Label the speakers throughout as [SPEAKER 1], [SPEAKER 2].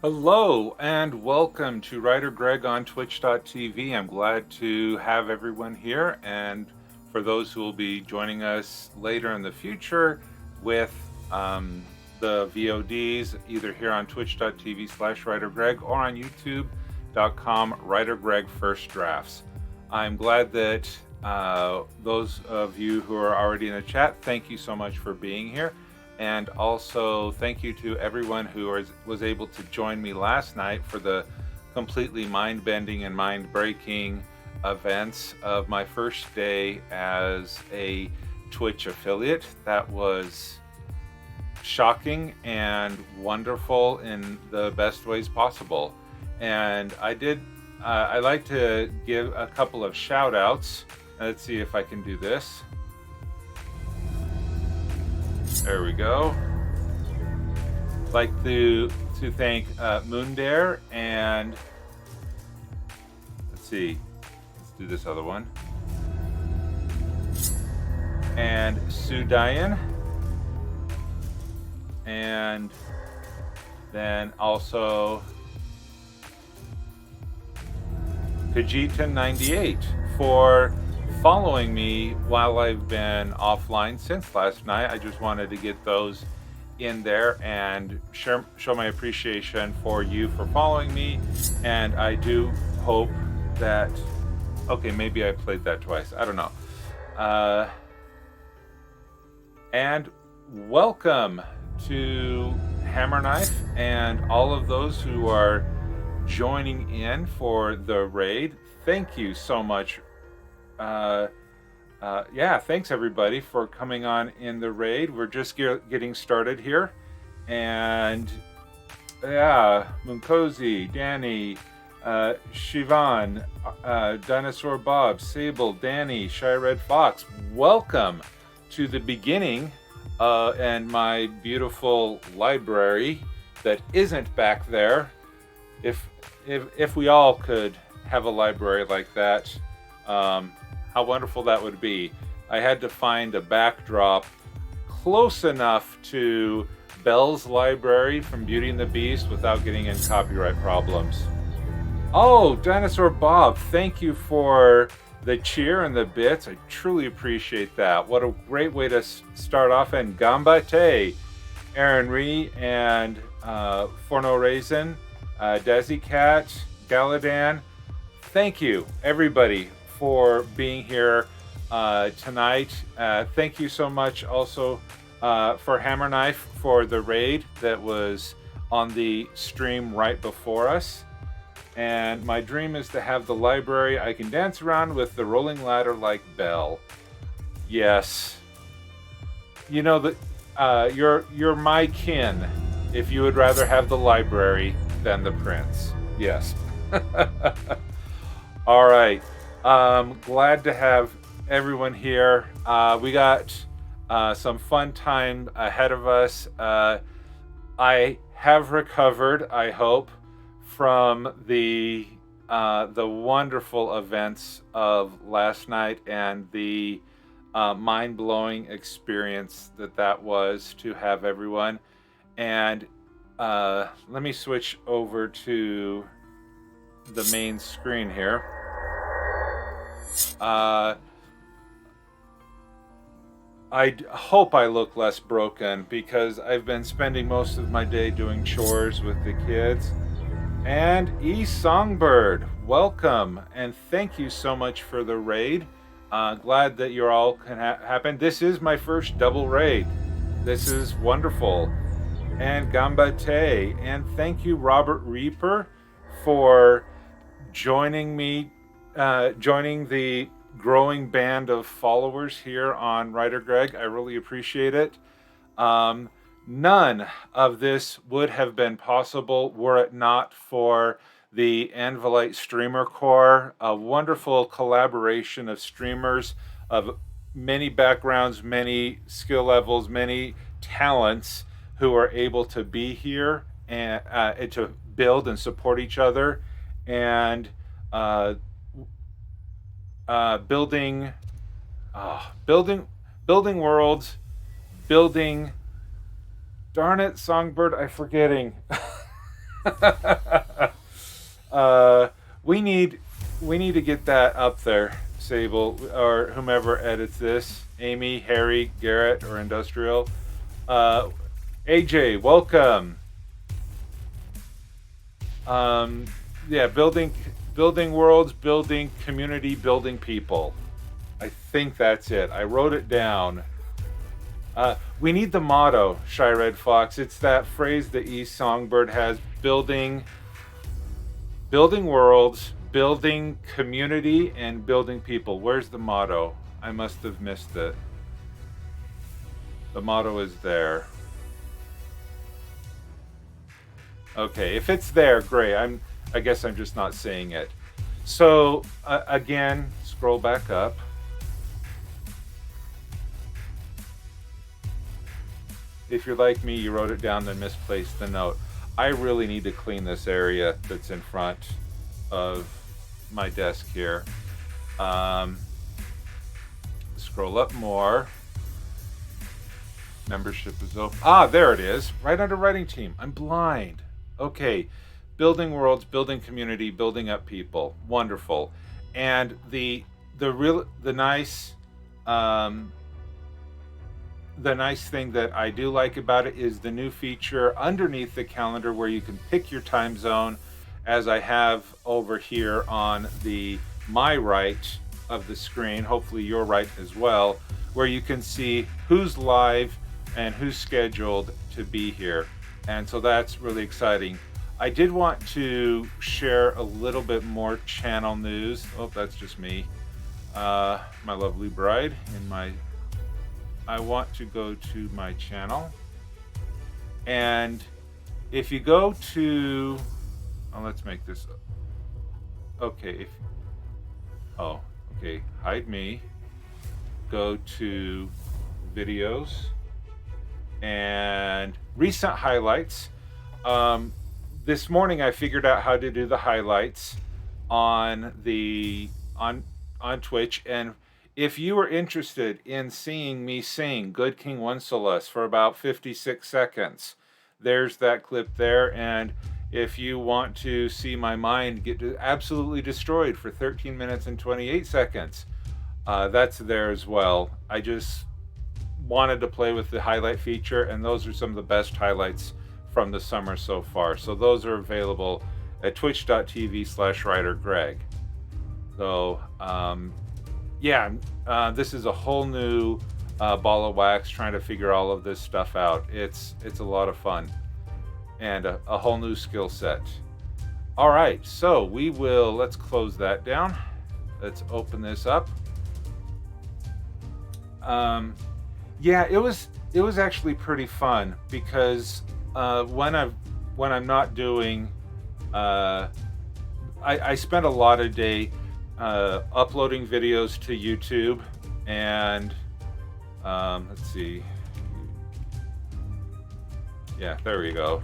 [SPEAKER 1] Hello and welcome to WriterGreg on Twitch.tv. I'm glad to have everyone here, and for those who will be joining us later in the future, with the VODs, either here on twitch.tv/WriterGreg or on youtube.com/WriterGreg First Drafts. I'm glad that those of you who are already in the chat, thank you so much for being here. And also thank you to everyone who was able to join me last night for the completely mind-bending and mind-breaking events of my first day as a Twitch affiliate. That was shocking and wonderful in the best ways possible. And I'd like to give a couple of shout outs. Let's see if I can do this. There we go. I'd like to thank Moondare and let's see. Let's do this other one. And Sudayan. And then also Kajita98 for following me while I've been offline since last night. I just wanted to get those in there and show my appreciation for you for following me. And I do hope that, okay, maybe I played that twice. I don't know. And welcome to Hammer Knife and all of those who are joining in for the raid. Thank you so much. Yeah, thanks everybody for coming on in the raid. We're just getting started here. And yeah, Munkosi, Danny, Shivan, Dinosaur Bob, Sable, Danny, Shy Red Fox, welcome to the beginning and my beautiful library that isn't back there. If we all could have a library like that, how wonderful that would be. I had to find a backdrop close enough to Belle's library from Beauty and the Beast without getting in copyright problems. Oh, Dinosaur Bob, thank you for the cheer and the bits. I truly appreciate that. What a great way to start off. And Gambate, Aaron Ree, and Forno Raisin, Desi Cat, Galadan. Thank you, everybody, for being here tonight. Thank you so much also for Hammer Knife for the raid that was on the stream right before us. And my dream is to have the library I can dance around with the rolling ladder like Belle. Yes. You know that you're my kin if you would rather have the library than the prince. Yes. All right. Glad to have everyone here. We got some fun time ahead of us. I have recovered, I hope, from the wonderful events of last night and the mind-blowing experience that was to have everyone. And let me switch over to the main screen here. I hope I look less broken because I've been spending most of my day doing chores with the kids. And Songbird, welcome and thank you so much for the raid. Glad that you're all can happen. This is my first double raid. This is wonderful. And Gambate, and thank you Robert Reaper for joining me, joining the growing band of followers here on WriterGreg. I really appreciate it. None of this would have been possible were it not for the Anvilite Streamer Corps, a wonderful collaboration of streamers of many backgrounds, many skill levels, many talents who are able to be here and to build and support each other and building worlds, building. Darn it, Songbird, I'm forgetting. We need to get that up there, Sable, or whomever edits this. Amy, Harry, Garrett, or Industrial. AJ, welcome. Yeah, building worlds, building community, building people. I think that's it. I wrote it down. We need the motto, Shy Red Fox. It's that phrase that E Songbird has: building worlds, building community, and building people. Where's the motto? I must have missed it. The motto is there. Okay, if it's there, great. I guess I'm just not seeing it. So again, scroll back up. If you're like me, you wrote it down then misplaced the note. I really need to clean this area that's in front of my desk here. Scroll up more. Membership is open. Ah, there it is, right under writing team. I'm blind. Okay, building worlds, building community, building up people. Wonderful. And the nice thing that I do like about it is the new feature underneath the calendar where you can pick your time zone, as I have over here on my right of the screen, hopefully your right as well, where you can see who's live and who's scheduled to be here. And so that's really exciting. I did want to share a little bit more channel news. Oh, that's just me. My lovely bride I want to go to my channel. And if you go to, let's make this, okay. Okay, hide me. Go to videos and recent highlights. This morning I figured out how to do the highlights on Twitch, and if you were interested in seeing me sing Good King Wenceslas for about 56 seconds, there's that clip there. And if you want to see my mind get absolutely destroyed for 13 minutes and 28 seconds, that's there as well. I just wanted to play with the highlight feature, and those are some of the best highlights from the summer so far. So those are available at twitch.tv/WriterGreg. So yeah, this is a whole new ball of wax trying to figure all of this stuff out. It's a lot of fun and a whole new skill set. All right, so let's close that down. Let's open this up. Yeah, it was actually pretty fun because when I'm not doing, I spent a lot of day uploading videos to YouTube, and let's see. Yeah, there we go.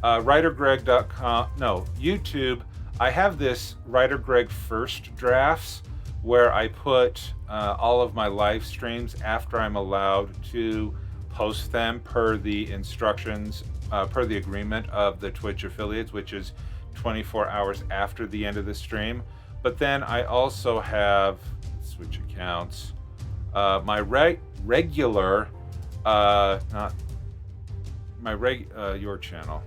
[SPEAKER 1] WriterGreg.com. No, YouTube. I have this WriterGreg first drafts where I put all of my live streams after I'm allowed to post them per the instructions, per the agreement of the Twitch affiliates, which is 24 hours after the end of the stream. But then I also have, switch accounts, my regular, not my your channel.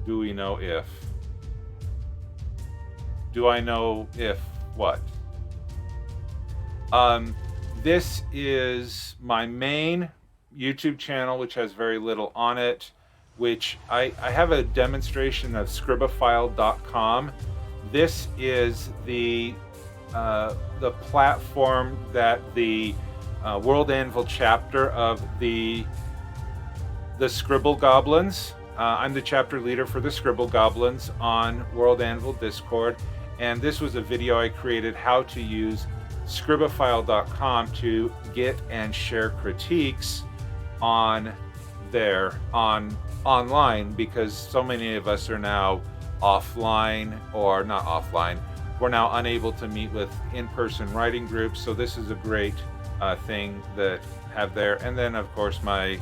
[SPEAKER 1] Do we know if? Do I know if what? This is my main YouTube channel, which has very little on it, which I have a demonstration of scribophile.com. This is the platform that the WorldAnvil chapter of the Scribble Goblins. I'm the chapter leader for the Scribble Goblins on WorldAnvil Discord, and this was a video I created how to use scribophile.com to get and share critiques on online, because so many of us are now offline, or not offline. We're now unable to meet with in-person writing groups, so this is a great thing that have there. And then of course my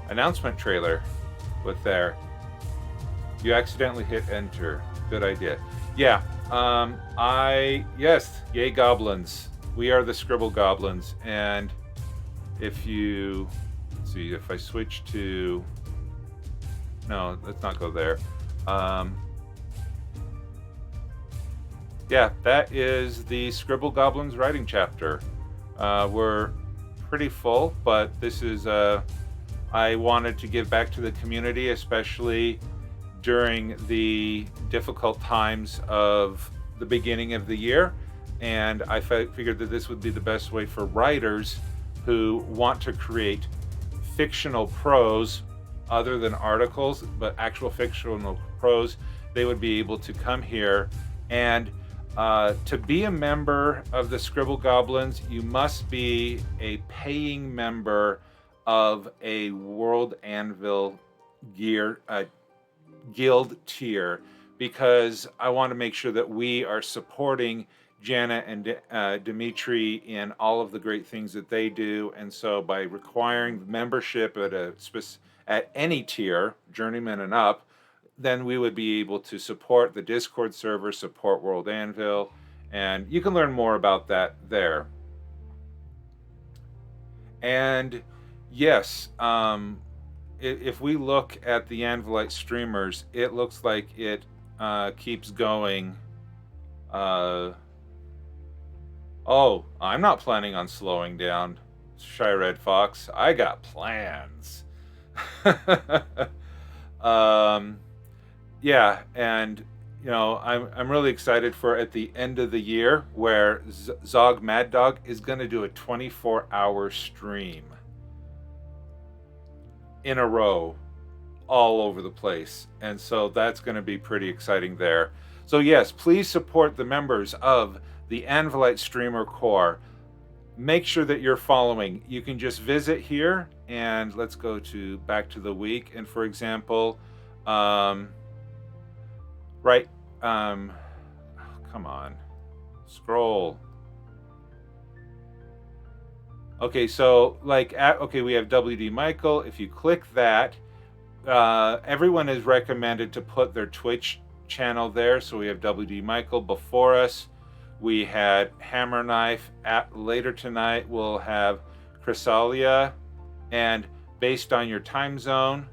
[SPEAKER 1] announcement trailer with there. You accidentally hit enter. Good idea. Yeah. Yes, yay goblins. We are the Scribble Goblins, and if you, let's see, if I switch to, no, let's not go there. Yeah, that is the Scribble Goblins writing chapter. We're pretty full, but this is, I wanted to give back to the community, especially during the difficult times of the beginning of the year. And I figured that this would be the best way for writers who want to create fictional prose other than articles, but actual fictional prose. They would be able to come here. And to be a member of the Scribble Goblins, you must be a paying member of a WorldAnvil guild tier, because I want to make sure that we are supporting Jana and Dimitri in all of the great things that they do. And so by requiring membership at any tier, journeyman and up, then we would be able to support the Discord server, support WorldAnvil, and you can learn more about that there. And yes, if we look at the Anvilite streamers, it looks like it keeps going. Oh, I'm not planning on slowing down, Shy Red Fox. I got plans. Yeah, and you know, I'm really excited for at the end of the year where Zog Mad Dog is going to do a 24-hour stream in a row all over the place. And so that's going to be pretty exciting there. So yes, please support the members of the Anvilite Streamer Corps. Make sure that you're following. You can just visit here and let's go to back to the week. And for example, come on, scroll. Okay, so like, okay, we have WD Michael. If you click that, everyone is recommended to put their Twitch channel there. So we have WD Michael before us. We had Hammer Knife. Later tonight, we'll have Chrysalia. And based on your time zone,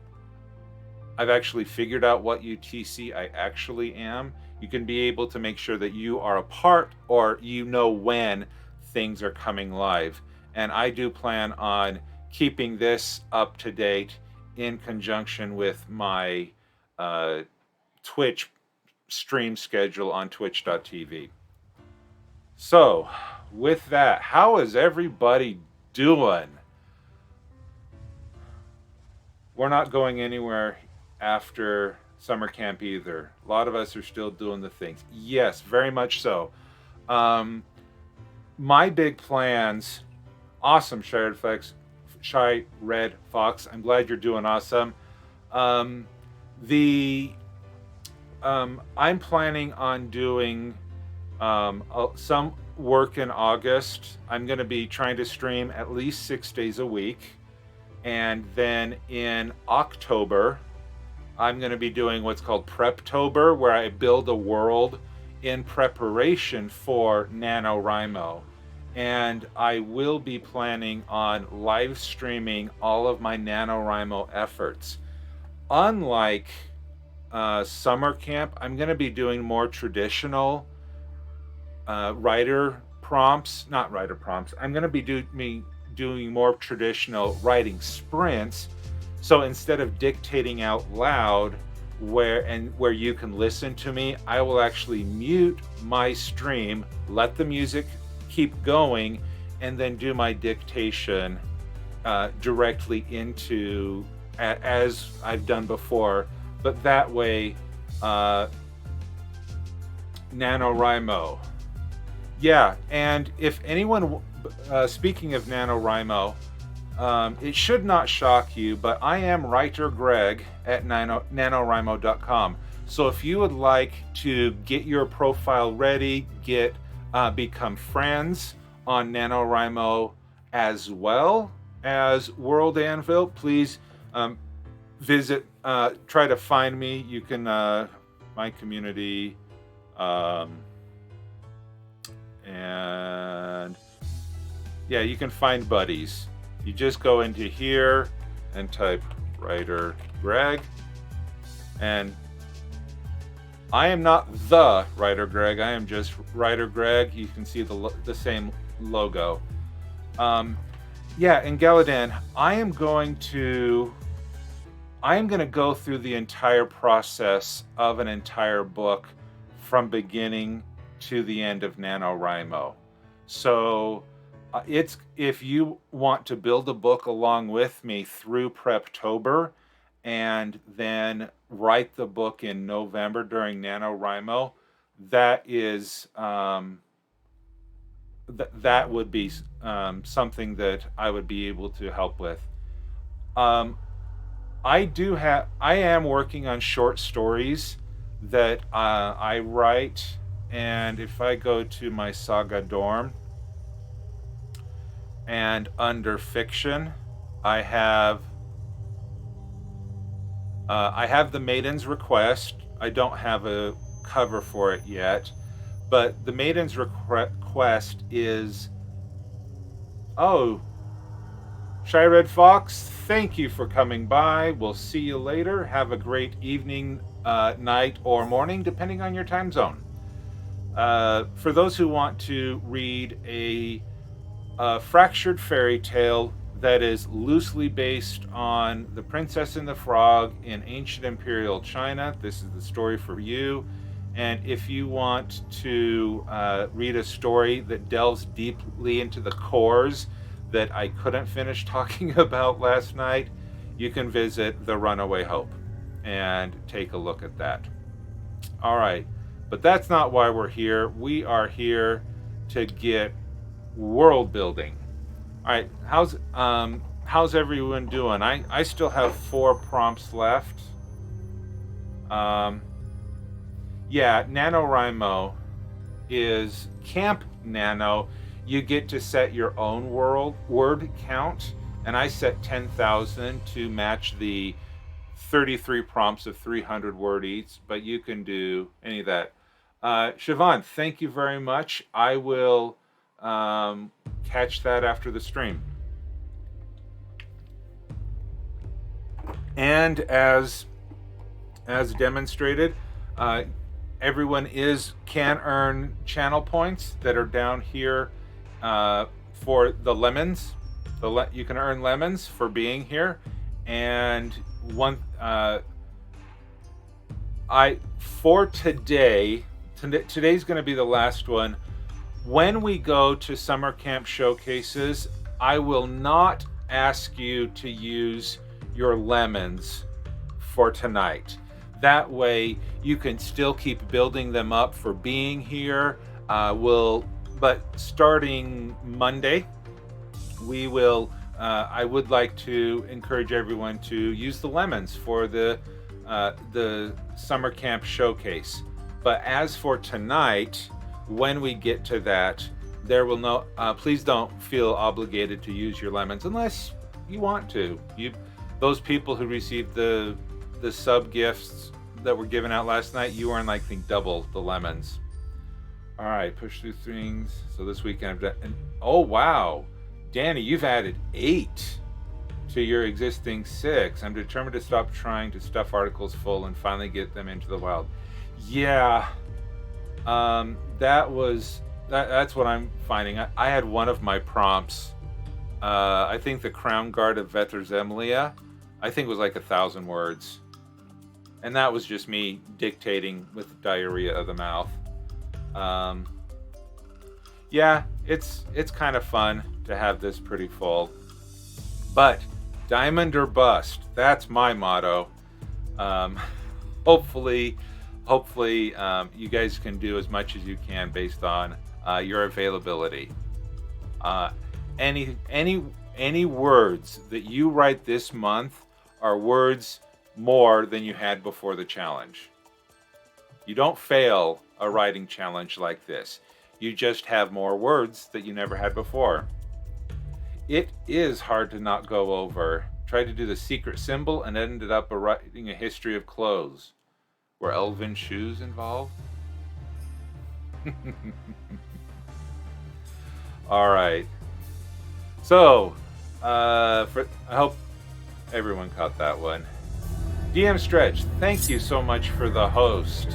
[SPEAKER 1] I've actually figured out what UTC I actually am. You can be able to make sure that you are a part, or you know when things are coming live. And I do plan on keeping this up to date in conjunction with my Twitch stream schedule on twitch.tv. So, with that, how is everybody doing? We're not going anywhere after summer camp either. A lot of us are still doing the things. Yes, very much so. My big plans, awesome, Shy Red Fox. I'm glad you're doing awesome. I'm planning on doing some work in August. I'm going to be trying to stream at least 6 days a week. And then in October, I'm going to be doing what's called Preptober, where I build a world in preparation for NaNoWrimo. And I will be planning on live streaming all of my NaNoWrimo efforts. Unlike summer camp, I'm going to be doing more traditional writer prompts. Not writer prompts. I'm going to be doing more traditional writing sprints. So instead of dictating out loud where you can listen to me, I will actually mute my stream, let the music keep going, and then do my dictation directly into, as I've done before. But that way, NaNoWrimo. Yeah, and if anyone, speaking of NaNoWrimo, it should not shock you, but I am WriterGreg at NaNoWrimo.com. So if you would like to get your profile ready, become friends on NaNoWrimo as well as WorldAnvil, please visit, try to find me. You can, my community, and yeah, you can find buddies. You just go into here and type WriterGreg, and I am not the WriterGreg, I am just WriterGreg. You can see the same logo. Yeah, and Galadan, I am going to go through the entire process of an entire book from beginning to the end of NaNoWrimo. So if you want to build a book along with me through Preptober and then write the book in November during NaNoWrimo, that is that would be something that I would be able to help with. I am working on short stories that I write, and if I go to my Sagadorm and under fiction, I have The Maiden's Request. I don't have a cover for it yet, but The Maiden's Request is, oh, Shy Red Fox, thank you for coming by. We'll see you later. Have a great evening, night, or morning, depending on your time zone. For those who want to read a fractured fairy tale that is loosely based on The Princess and the Frog in ancient imperial China, this is the story for you. And if you want to read a story that delves deeply into the cores that I couldn't finish talking about last night, you can visit The Runaway Hope and take a look at that. All right, but that's not why we're here. We are here to get world building. All right, how's everyone doing? I still have 4 prompts left. Yeah, NaNoWrimo is Camp Nano. You get to set your own word count, and I set 10,000 to match the 33 prompts of 300 word each, but you can do any of that. Siobhan, thank you very much. I will catch that after the stream. And as demonstrated, everyone can earn channel points that are down here for the lemons. You can earn lemons for being here, and for today. Today's going to be the last one. When we go to summer camp showcases, I will not ask you to use your lemons for tonight. That way you can still keep building them up for being here. But starting Monday, we will. I would like to encourage everyone to use the lemons for the summer camp showcase. But as for tonight, when we get to that, there will no. Please don't feel obligated to use your lemons unless you want to. Those people who received the sub gifts that were given out last night, you earn, I think, double the lemons. All right, push through things. So this weekend I've done. Oh wow, Danny, you've added 8 to your existing 6. I'm determined to stop trying to stuff articles full and finally get them into the wild. Yeah, that's what I'm finding. I had one of my prompts. I think the Crown Guard of Vetherzemlia, I think it was like 1,000 words. And that was just me dictating with diarrhea of the mouth. Yeah, it's kind of fun to have this pretty full. But diamond or bust, that's my motto. Hopefully you guys can do as much as you can based on your availability. Any words that you write this month are words more than you had before the challenge. You don't fail a writing challenge like this. You just have more words that you never had before. It is hard to not go over. Tried to do the secret symbol and ended up writing a history of clothes. Were elven shoes involved? All right. So, I hope everyone caught that one. DM Stretch, thank you so much for the host.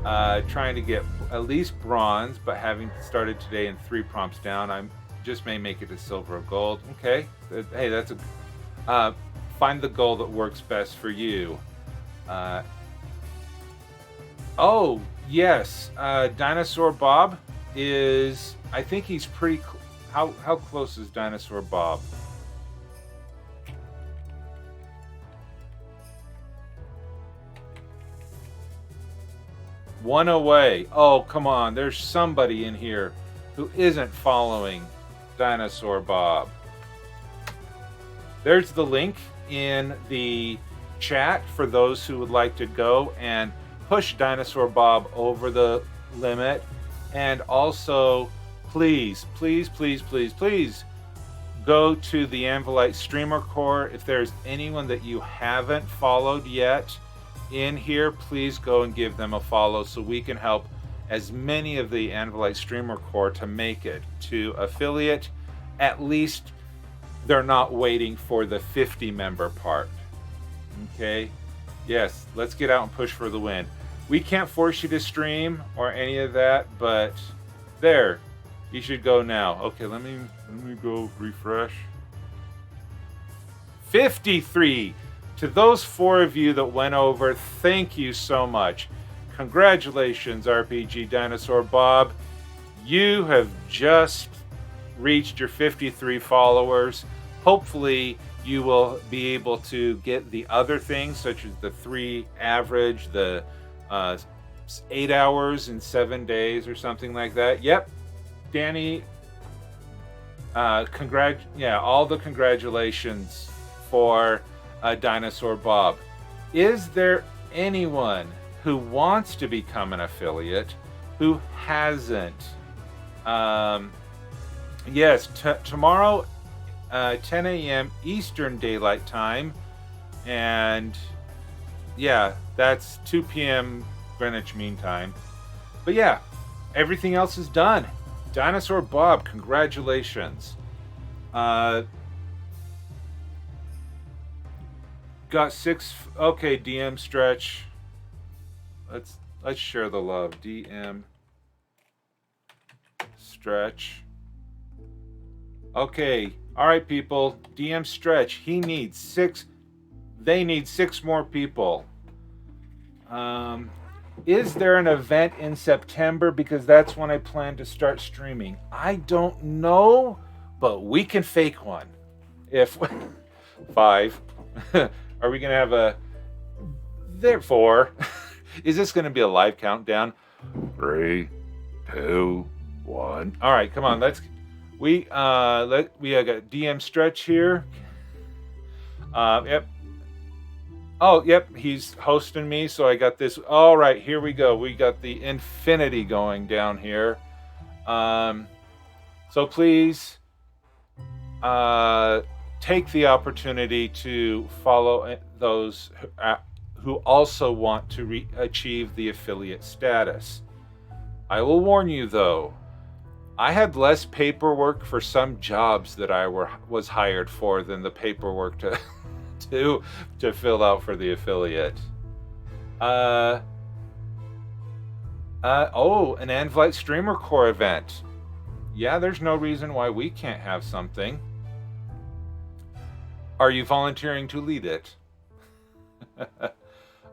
[SPEAKER 1] Trying to get at least bronze, but having started today in 3 prompts down, I just may make it to silver or gold. Okay, hey, that's a find the goal that works best for you. Oh yes, Dinosaur Bob is. I think he's pretty. How close is Dinosaur Bob? One away. Oh, come on. There's somebody in here who isn't following Dinosaur Bob. There's the link in the chat for those who would like to go and push Dinosaur Bob over the limit. And also, please, please, please, please, please go to the Anvilite Streamer Core. If there's anyone that you haven't followed yet in here, please go and give them a follow so we can help as many of the Anvilite Streamer Core to make it to affiliate. At least they're not waiting for the 50 member part. Okay? Yes, let's get out and push for the win. We can't force you to stream or any of that, but there, you should go now. Okay, let me go refresh. 53. To those 4 of you that went over, thank you so much. Congratulations, RPG Dinosaur Bob. You have just reached your 53 followers. Hopefully, you will be able to get the other things, such as the 3 average, the 8 hours in 7 days or something like that. Yep, Danny, all the congratulations for Dinosaur Bob. Is there anyone who wants to become an affiliate who hasn't? Yes, tomorrow, 10 a.m. Eastern Daylight Time, and yeah, that's 2 p.m. Greenwich Mean Time. But yeah, everything else is done. Dinosaur Bob, congratulations. Got 6. Okay, DM Stretch. Let's share the love. DM Stretch. Okay, all right, people. DM Stretch. He needs 6. They need 6 more people. Is there an event in September? Because that's when I plan to start streaming. I don't know, but we can fake one. If 5. Are we going to have a... Therefore, is this going to be a live countdown? 3, 2, 1. All right, come on. We got DM Stretch here. Yep. Oh, yep. He's hosting me, so I got this. All right, here we go. We got the infinity going down here. So please take the opportunity to follow those who also want to achieve the affiliate status. I will warn you, though, I had less paperwork for some jobs that I was hired for than the paperwork to fill out for the affiliate. An Anvilite Streamer Core event. Yeah, there's no reason why we can't have something. Are you volunteering to lead it? A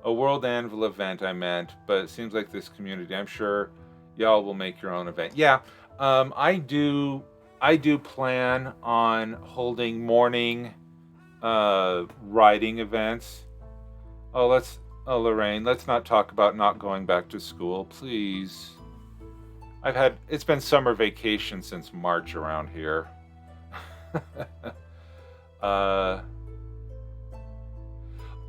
[SPEAKER 1] WorldAnvil event, I meant, but it seems like this community, I'm sure y'all will make your own event. Yeah, I do plan on holding morning writing events. Lorraine, let's not talk about not going back to school, please. It's been summer vacation since March around here.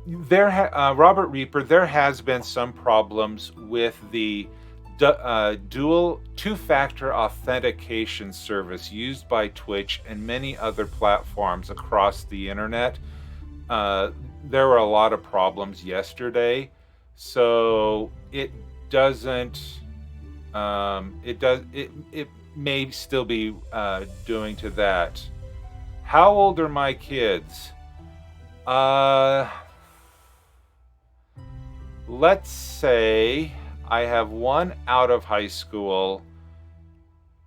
[SPEAKER 1] Robert Reaper, there has been some problems with the dual two-factor authentication service used by Twitch and many other platforms across the internet. There were a lot of problems yesterday, so it may still be doing to that. How old are my kids? Let's say I have one out of high school,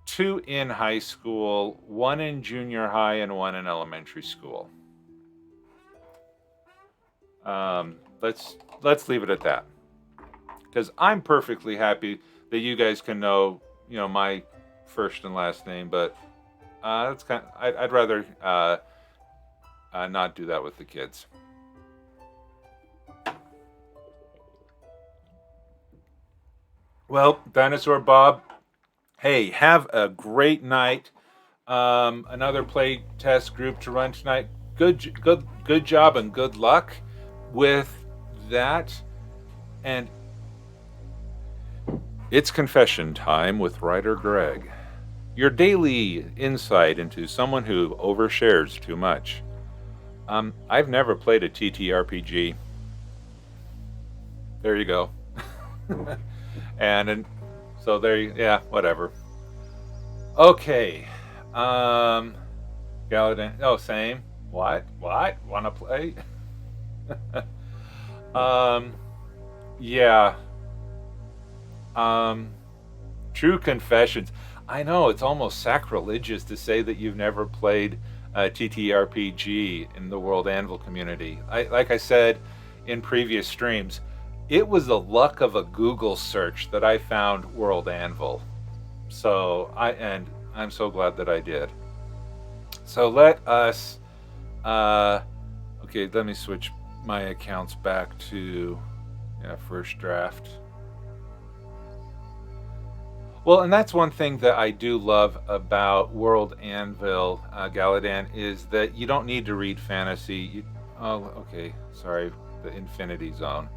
[SPEAKER 1] two in high school, one in junior high, and one in elementary school. Let's leave it at that, because I'm perfectly happy that you guys can know, my first and last name, but that's I'd rather not do that with the kids. Well, Dinosaur Bob, hey, have a great night. Another play test group to run tonight. Good job and good luck with that. And it's confession time with WriterGreg, your daily insight into someone who overshares too much. I've never played a TTRPG. There you go. and so yeah, whatever. Okay. Galadan. Oh, same. What? Wanna play? Yeah. True confessions. I know it's almost sacrilegious to say that you've never played TTRPG in the WorldAnvil community. Like I said in previous streams, it was the luck of a Google search that I found WorldAnvil. So I'm so glad that I did. So let us okay, let me switch my accounts back to first draft. Well, and that's one thing that I do love about WorldAnvil, Galadan, is that you don't need to read fantasy. The Infinity Zone.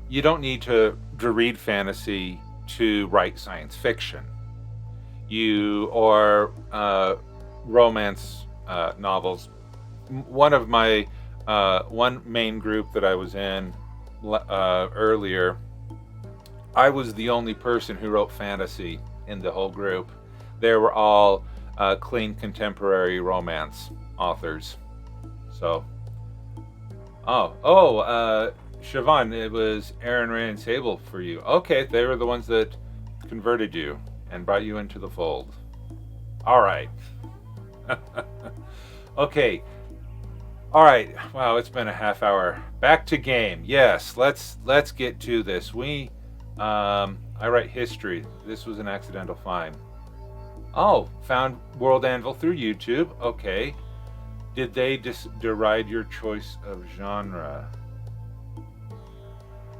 [SPEAKER 1] You don't need to read fantasy to write science fiction. Or romance novels. One of my one main group that I was in earlier, I was the only person who wrote fantasy in the whole group. They were all clean contemporary romance authors. So, Siobhan, it was Aaron, Ray, and Sable for you. Okay, they were the ones that converted you and brought you into the fold. All right. Okay. All right. Wow, it's been a half hour. Back to game. Yes, let's get to this. I write history. This was an accidental find. Oh, found WorldAnvil through YouTube. Okay. Did they deride your choice of genre?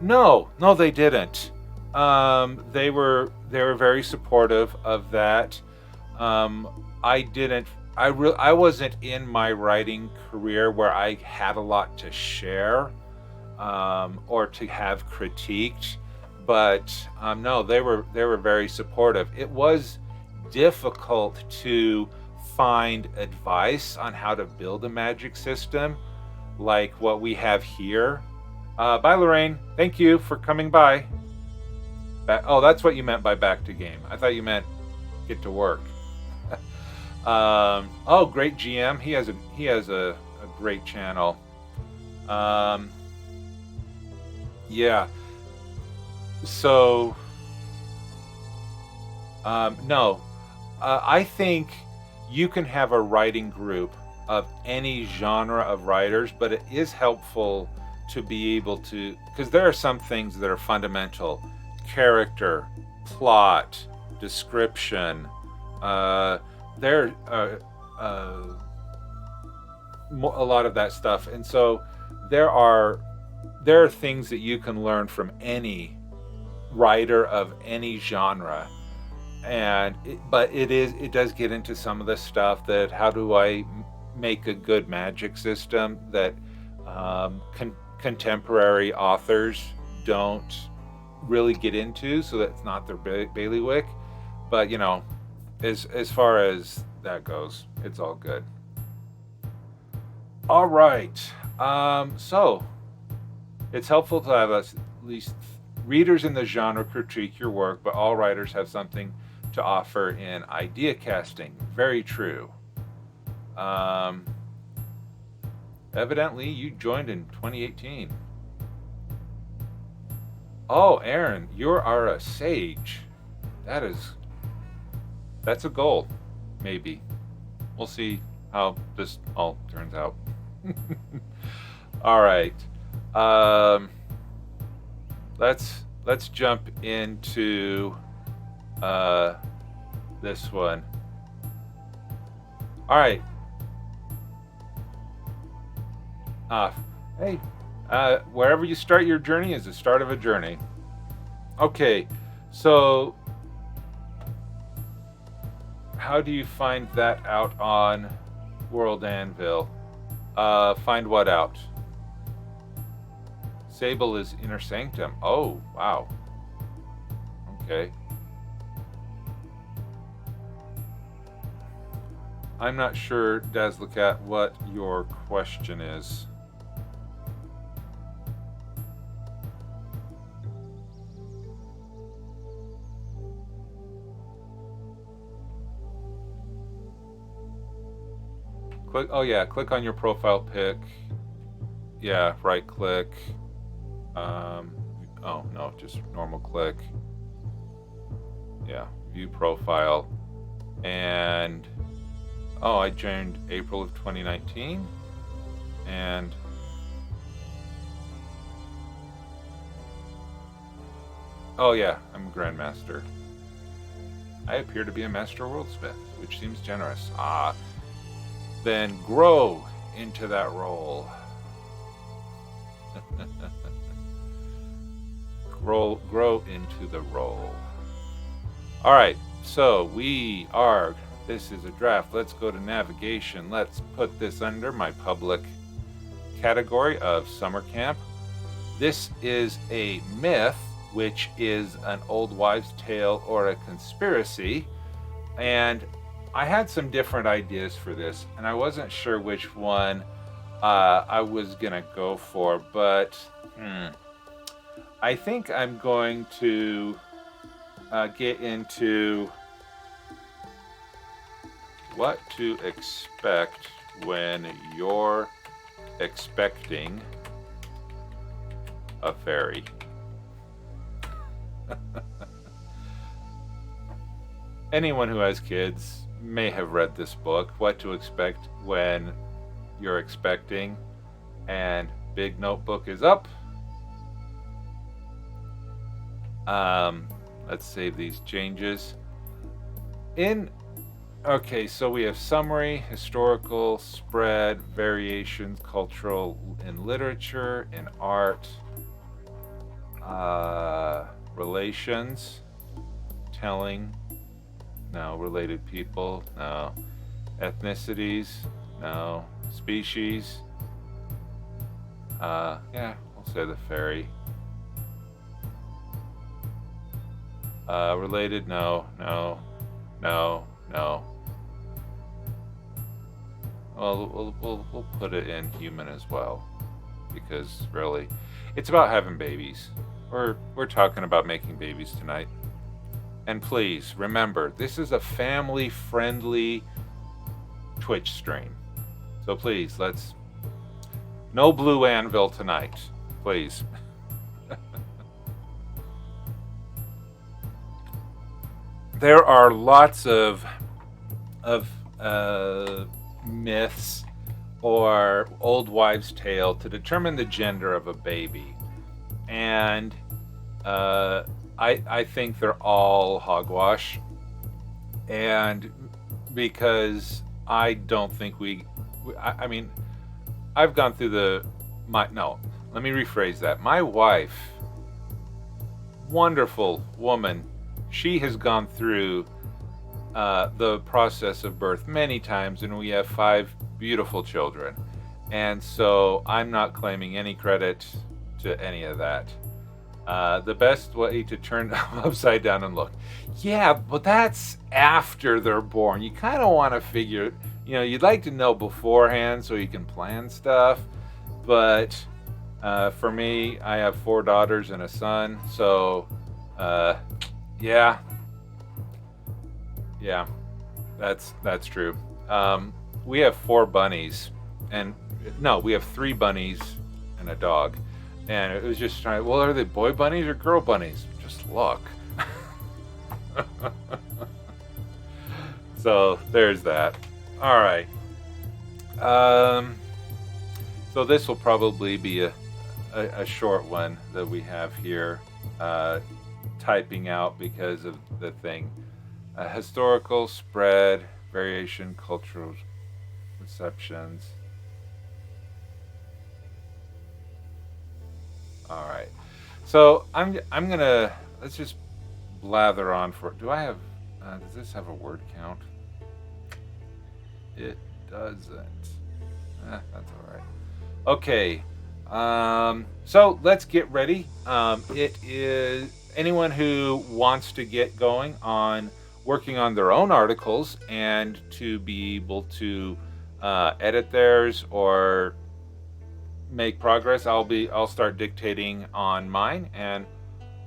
[SPEAKER 1] No, they didn't. They were very supportive of that. I wasn't in my writing career where I had a lot to share or to have critiqued. But no, they were very supportive. It was difficult to find advice on how to build a magic system like what we have here. Bye, Lorraine. Thank you for coming by. That's what you meant by back to game. I thought you meant get to work. Great GM. He has a great channel. Yeah. So, no, I think you can have a writing group of any genre of writers, but it is helpful to be able to, because there are some things that are fundamental: character, plot, description. There are a lot of that stuff, and so there are things that you can learn from any writer of any genre, but it does get into some of the stuff that how do I make a good magic system that contemporary authors don't really get into, so that's not their bailiwick. But as far as that goes, it's all good. All right. So it's helpful to have at least readers in the genre critique your work, but all writers have something to offer in idea casting. Very true. Evidently, you joined in 2018. Oh, Aaron, you are a sage. That's a goal, maybe. We'll see how this all turns out. All right. Let's jump into this one. All right. Hey, wherever you start your journey is the start of a journey. Okay, so how do you find that out on WorldAnvil? Find what out? Sable is Inner Sanctum. Oh, wow. Okay. I'm not sure, Dazzlecat, what your question is. Click, oh yeah, click on your profile pic. Yeah, right click. Oh no, just normal click. Yeah, view profile. And oh, I joined April of 2019. And oh yeah, I'm a Grandmaster. I appear to be a Master Worldsmith, which seems generous. Then grow into that role. grow into the role. All right, so this is a draft. Let's go to navigation. Let's put this under my public category of summer camp. This is a myth, which is an old wives' tale or a conspiracy. And I had some different ideas for this, and I wasn't sure which one I was gonna go for, but I think I'm going to get into what to expect when you're expecting a fairy. Anyone who has kids may have read this book, What to Expect When You're Expecting, and big notebook is up. Let's save these changes. Okay, so we have summary, historical, spread, variations, cultural in literature, in art, relations, telling, no, related people, no, ethnicities, no, species, yeah, we'll say the fairy. Related, no. Well, we'll put it in human as well, because really, it's about having babies. We're talking about making babies tonight. And please remember, this is a family-friendly Twitch stream. So please, no blue anvil tonight, please. There are lots of myths or old wives' tale to determine the gender of a baby, and I think they're all hogwash, and because I don't think I mean, I've gone through let me rephrase that. My wife, wonderful woman, she has gone through the process of birth many times, and we have 5 beautiful children. And so I'm not claiming any credit to any of that. The best way to turn them upside down and look. Yeah, but that's after they're born. You kind of want to figure, you'd like to know beforehand so you can plan stuff. But for me, I have 4 daughters and a son. So, yeah, that's true. we have 4 bunnies, and no, we have 3 bunnies and a dog, and it was just trying. Well, are they boy bunnies or girl bunnies? Just look. So there's that. All right. So this will probably be a short one that we have here, typing out because of the thing. Historical spread, variation, cultural receptions. All right. So I'm gonna, let's just blather on for. Do I have? Does this have a word count? It doesn't. That's all right. Okay. So let's get ready. It is anyone who wants to get going on working on their own articles and to be able to edit theirs or make progress. I'll start dictating on mine, and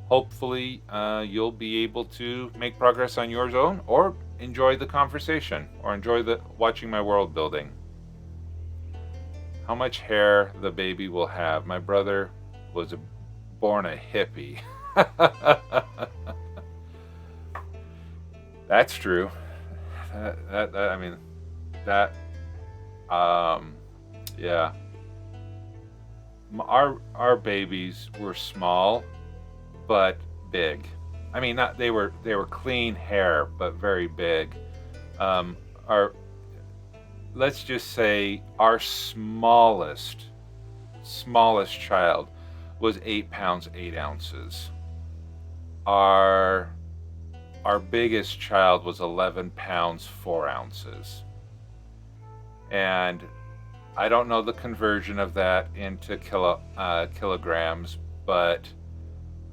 [SPEAKER 1] hopefully you'll be able to make progress on yours own, or enjoy the conversation, or enjoy watching my world building. How much hair the baby will have. My brother was born a hippie. That's true. I mean, yeah. Our babies were small, but big. I mean, they were clean hair, but very big. Let's just say our smallest child was 8 pounds 8 ounces. Our biggest child was 11 pounds 4 ounces. And I don't know the conversion of that into kilograms, but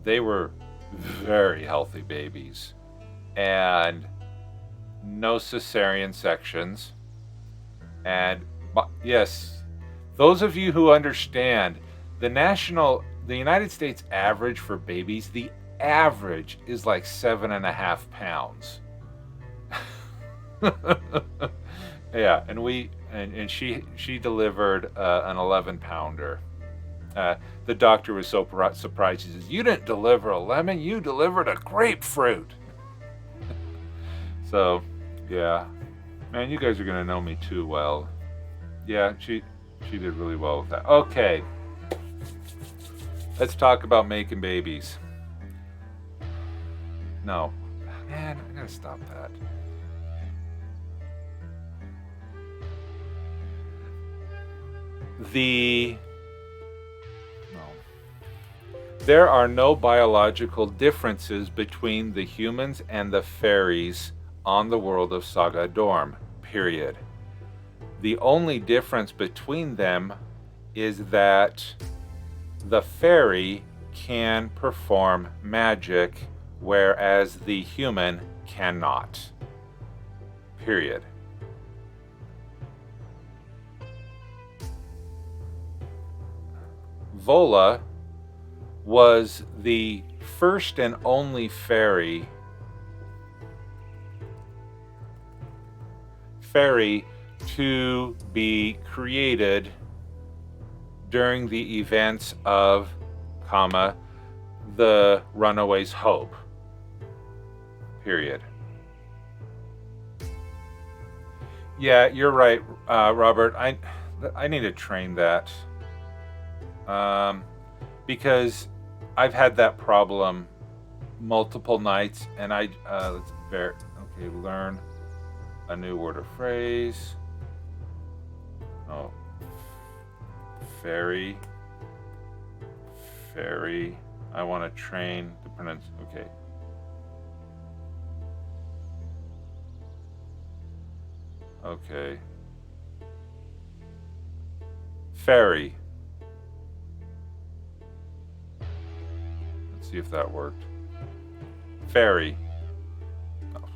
[SPEAKER 1] they were very healthy babies, and no cesarean sections. And yes, those of you who understand the United States average for babies, the average is like 7.5 pounds. Yeah, and she delivered an 11-pounder. The doctor was so surprised. He says, "You didn't deliver a lemon, you delivered a grapefruit." So, yeah. Man, you guys are going to know me too well. Yeah, she did really well with that. Okay. Let's talk about making babies. No. Man, I got to stop that. There are no biological differences between the humans and the fairies on the world of Sagadorm, period. The only difference between them is that the fairy can perform magic, whereas the human cannot, period. Vola was the first and only fairy to be created during the events of, the Runaway's Hope, period. Yeah, you're right, Robert. I need to train that. Because I've had that problem multiple nights, and learn a new word or phrase. Oh, fairy. I want to train the pronunciation. Okay. Okay. Fairy. Let's see if that worked. Fairy. Oh.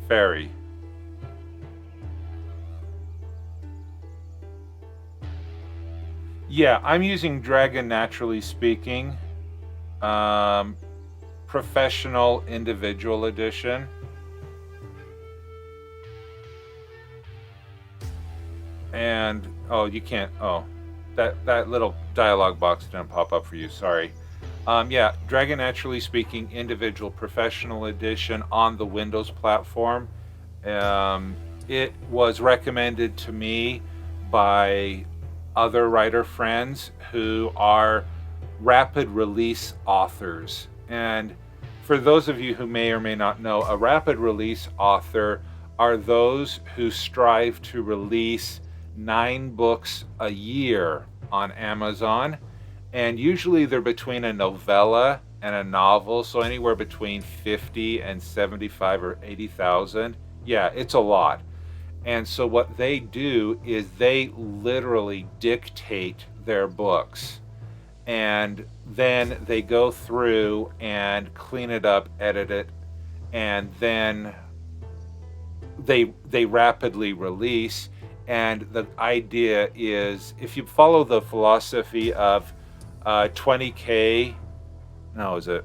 [SPEAKER 1] Fairy. Yeah, I'm using Dragon Naturally Speaking, Professional Individual Edition. And oh, you can't. Oh, that little dialog box didn't pop up for you. Sorry. Yeah, Dragon Naturally Speaking Individual Professional Edition on the Windows platform. It was recommended to me by other writer friends who are rapid release authors. And for those of you who may or may not know, a rapid release author are those who strive to release 9 books a year on Amazon. And usually they're between a novella and a novel, so anywhere between 50 and 75 or 80,000. Yeah, it's a lot. And so what they do is they literally dictate their books. And then they go through and clean it up, edit it, and then they rapidly release. And the idea is, if you follow the philosophy of 20K, no, is it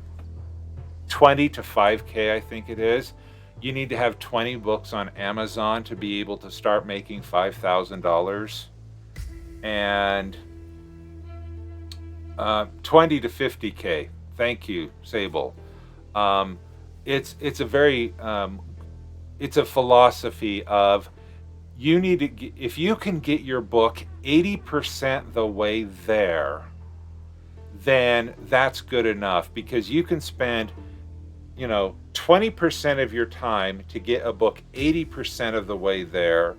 [SPEAKER 1] 20 to 5K, I think it is, you need to have 20 books on Amazon to be able to start making $5,000. And 20 to 50K. Thank you, Sable. It's a very it's a philosophy of, you need to if you can get your book 80% the way there, then that's good enough, because you can spend 20% of your time to get a book 80% of the way there,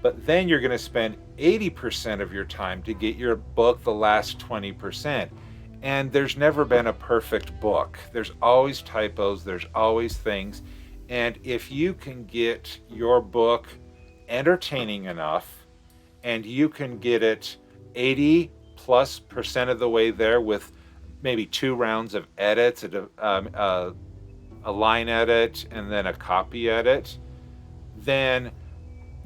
[SPEAKER 1] but then you're going to spend 80% of your time to get your book the last 20%. And there's never been a perfect book. There's always typos, there's always things. And if you can get your book entertaining enough, and you can get it 80+% of the way there with maybe 2 rounds of edits, a line edit, and then a copy edit, then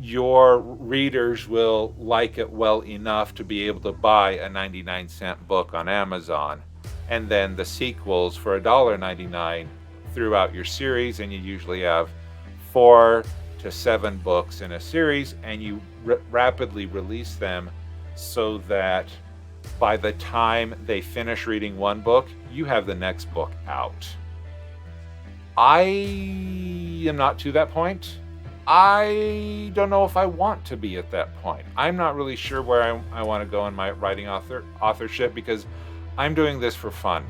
[SPEAKER 1] your readers will like it well enough to be able to buy a 99-cent book on Amazon, and then the sequels for $1.99 throughout your series. And you usually have 4 to 7 books in a series, and you rapidly release them so that by the time they finish reading one book, you have the next book out. I am not to that point. I don't know if I want to be at that point. I'm not really sure where I want to go in my writing authorship, because I'm doing this for fun.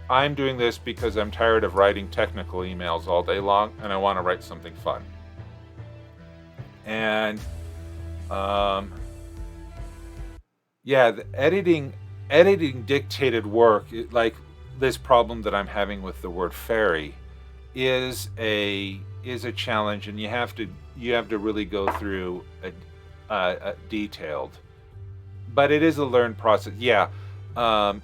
[SPEAKER 1] I'm doing this because I'm tired of writing technical emails all day long, and I want to write something fun. And yeah, the editing dictated work, like this problem that I'm having with the word fairy, is a challenge, and you have to really go through a detailed, but it is a learned process. Yeah,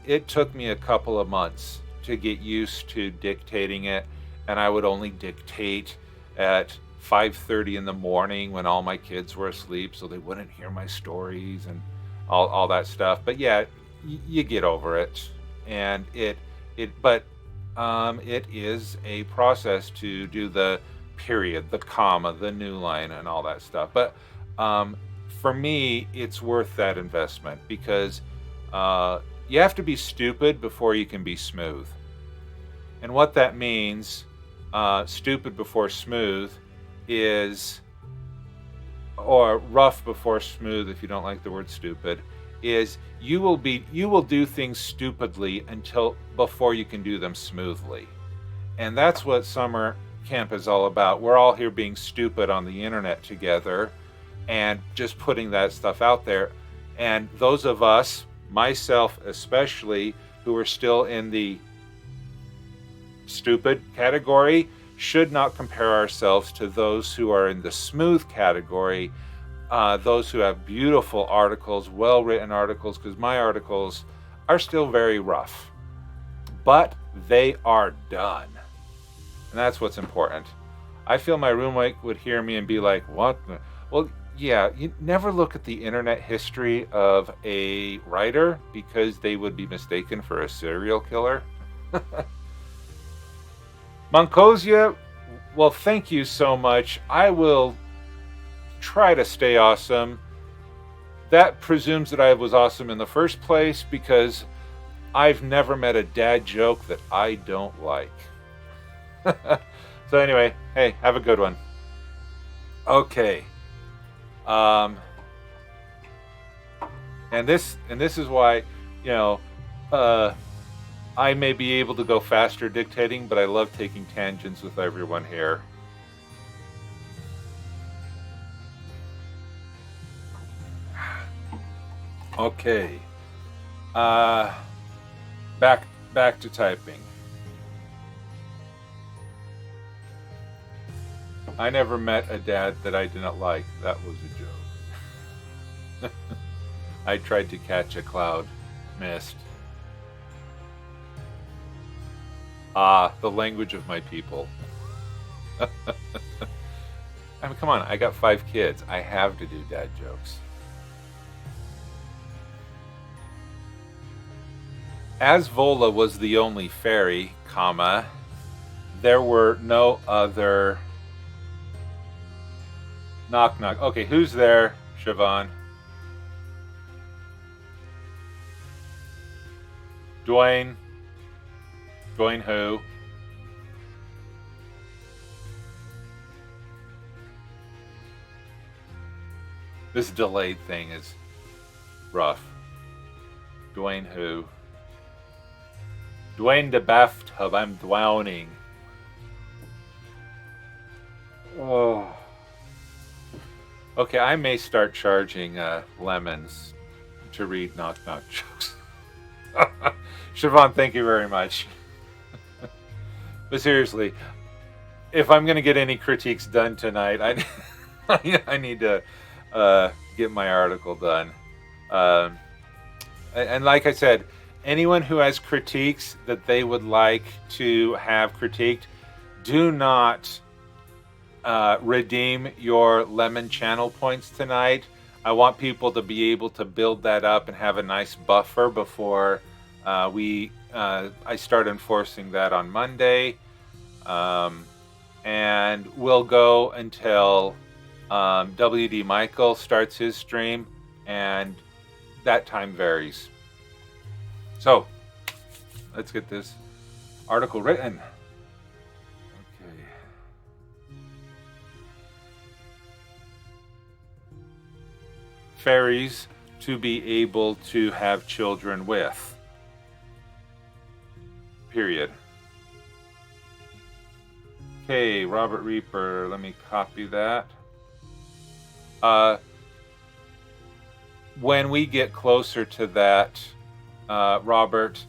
[SPEAKER 1] it took me a couple of months to get used to dictating it, and I would only dictate at 5:30 in the morning when all my kids were asleep, so they wouldn't hear my stories and all that stuff. But yeah, you get over it, and it is a process to do the period, the comma, the new line, and all that stuff. But for me, it's worth that investment, because you have to be stupid before you can be smooth. And what that means, stupid before smooth, is, or rough before smooth if you don't like the word stupid, is you will do things stupidly before you can do them smoothly. And that's what summer camp is all about. We're all here being stupid on the internet together and just putting that stuff out there. And those of us, myself especially, who are still in the stupid category, should not compare ourselves to those who are in the smooth category, those who have beautiful articles, well-written articles, because my articles are still very rough, but they are done. And that's what's important. I feel my roommate would hear me and be like, what? Well, yeah, you never look at the internet history of a writer, because they would be mistaken for a serial killer. Moncosia, well, thank you so much. I will try to stay awesome. that presumes that I was awesome in the first place, because I've never met a dad joke that I don't like. So anyway, hey, have a good one. Okay. And this is why, I may be able to go faster dictating, but I love taking tangents with everyone here. Okay. Back to typing. I never met a dad that I did not like. That was a joke. I tried to catch a cloud, missed. The language of my people. I mean, come on, I got 5 kids. I have to do dad jokes. As Vola was the only fairy, comma, there were no other... Knock, knock. Okay, who's there, Siobhan? Dwayne? Dwayne who? This delayed thing is rough. Dwayne who? Dwayne the bathtub. I'm drowning. Oh. Okay, I may start charging lemons to read knock knock jokes. Siobhan, thank you very much. But seriously, if I'm going to get any critiques done tonight, I need to get my article done. And like I said, anyone who has critiques that they would like to have critiqued, do not redeem your lemon channel points tonight. I want people to be able to build that up and have a nice buffer before I start enforcing that on Monday. And we'll go until WD Michael starts his stream, and that time varies. So let's get this article written. Okay. Fairies to be able to have children with. Period. Okay, Robert Reaper, let me copy that. When we get closer to that, Robert,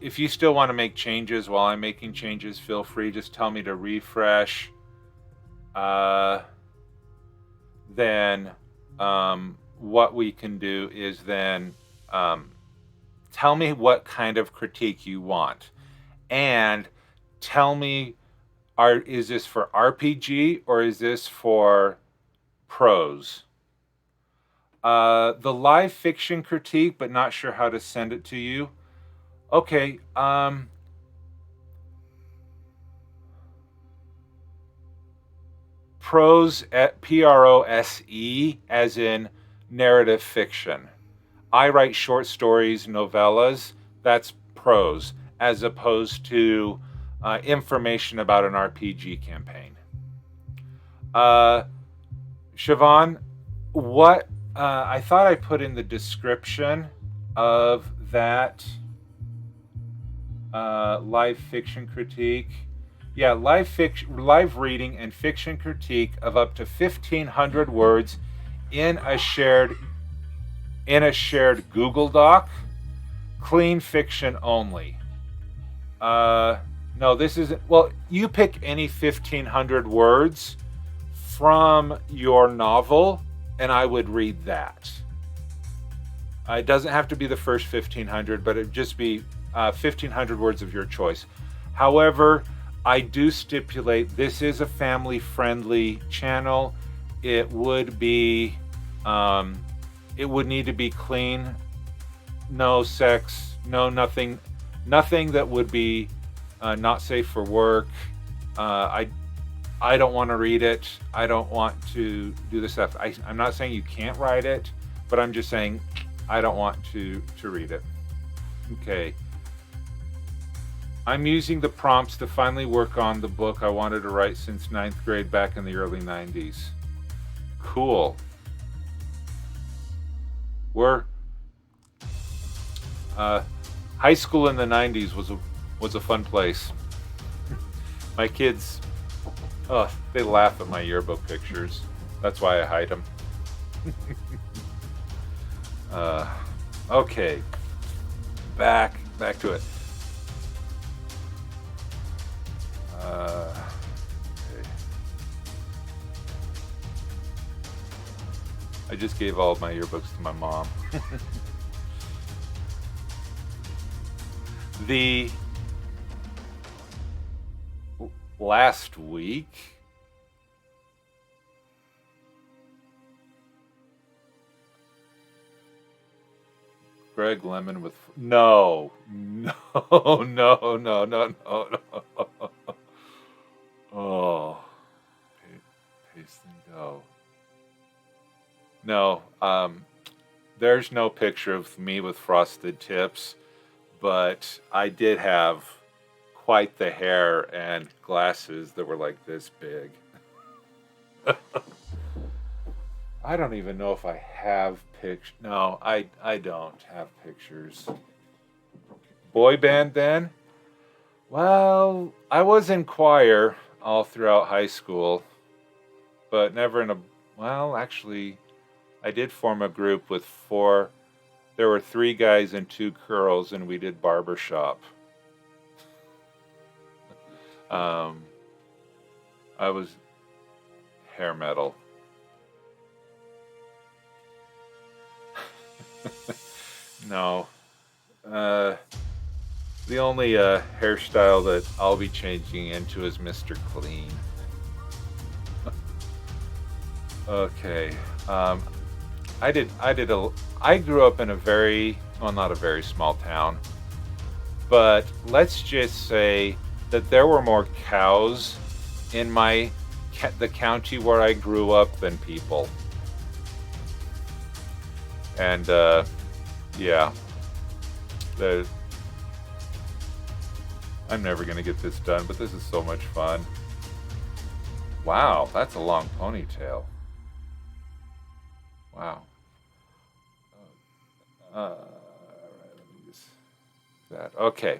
[SPEAKER 1] if you still want to make changes while I'm making changes, feel free. Just tell me to refresh. Then what we can do is then tell me what kind of critique you want. And tell me, is this for RPG or is this for prose? The live fiction critique, but not sure how to send it to you. Okay. Prose, Prose, as in narrative fiction. I write short stories, novellas. That's prose, as opposed to information about an RPG campaign. Siobhan, what I thought I put in the description of that live fiction critique. Yeah, live reading and fiction critique of up to 1,500 words in a shared Google Doc. Clean fiction only. No, this isn't. Well, you pick any 1,500 words from your novel, and I would read that. It doesn't have to be the first 1,500, but it'd just be 1,500 words of your choice. However, I do stipulate this is a family-friendly channel. It would be, it would need to be clean, no sex, no nothing that would be not safe for work. I don't want to read it. I don't want to do this stuff. I'm not saying you can't write it, but I'm just saying I don't want to read it. Okay. I'm using the prompts to finally work on the book I wanted to write since 9th grade back in the early 90s. Cool. High school in the 90s was a fun place. My kids, they laugh at my yearbook pictures. That's why I hide them. Okay, back to it. Okay. I just gave all of my yearbooks to my mom. The last week, Greg Lemon with no. Oh, paste and go. No, there's no picture of me with frosted tips, but I did have quite the hair and glasses that were like this big. I don't even know if I have pictures. No, I don't have pictures. Boy band then? Well, I was in choir all throughout high school, but never in a... Well, actually, I did form a group with four... There were 3 guys and 2 girls, and we did barbershop. I was hair metal. No. The only hairstyle that I'll be changing into is Mr. Clean. Okay. I grew up in a very, well, not a very small town, but let's just say that there were more cows in the county where I grew up than people. And yeah, I'm never gonna get this done, but this is so much fun. Wow, that's a long ponytail. Wow. All right, let me use that. Okay.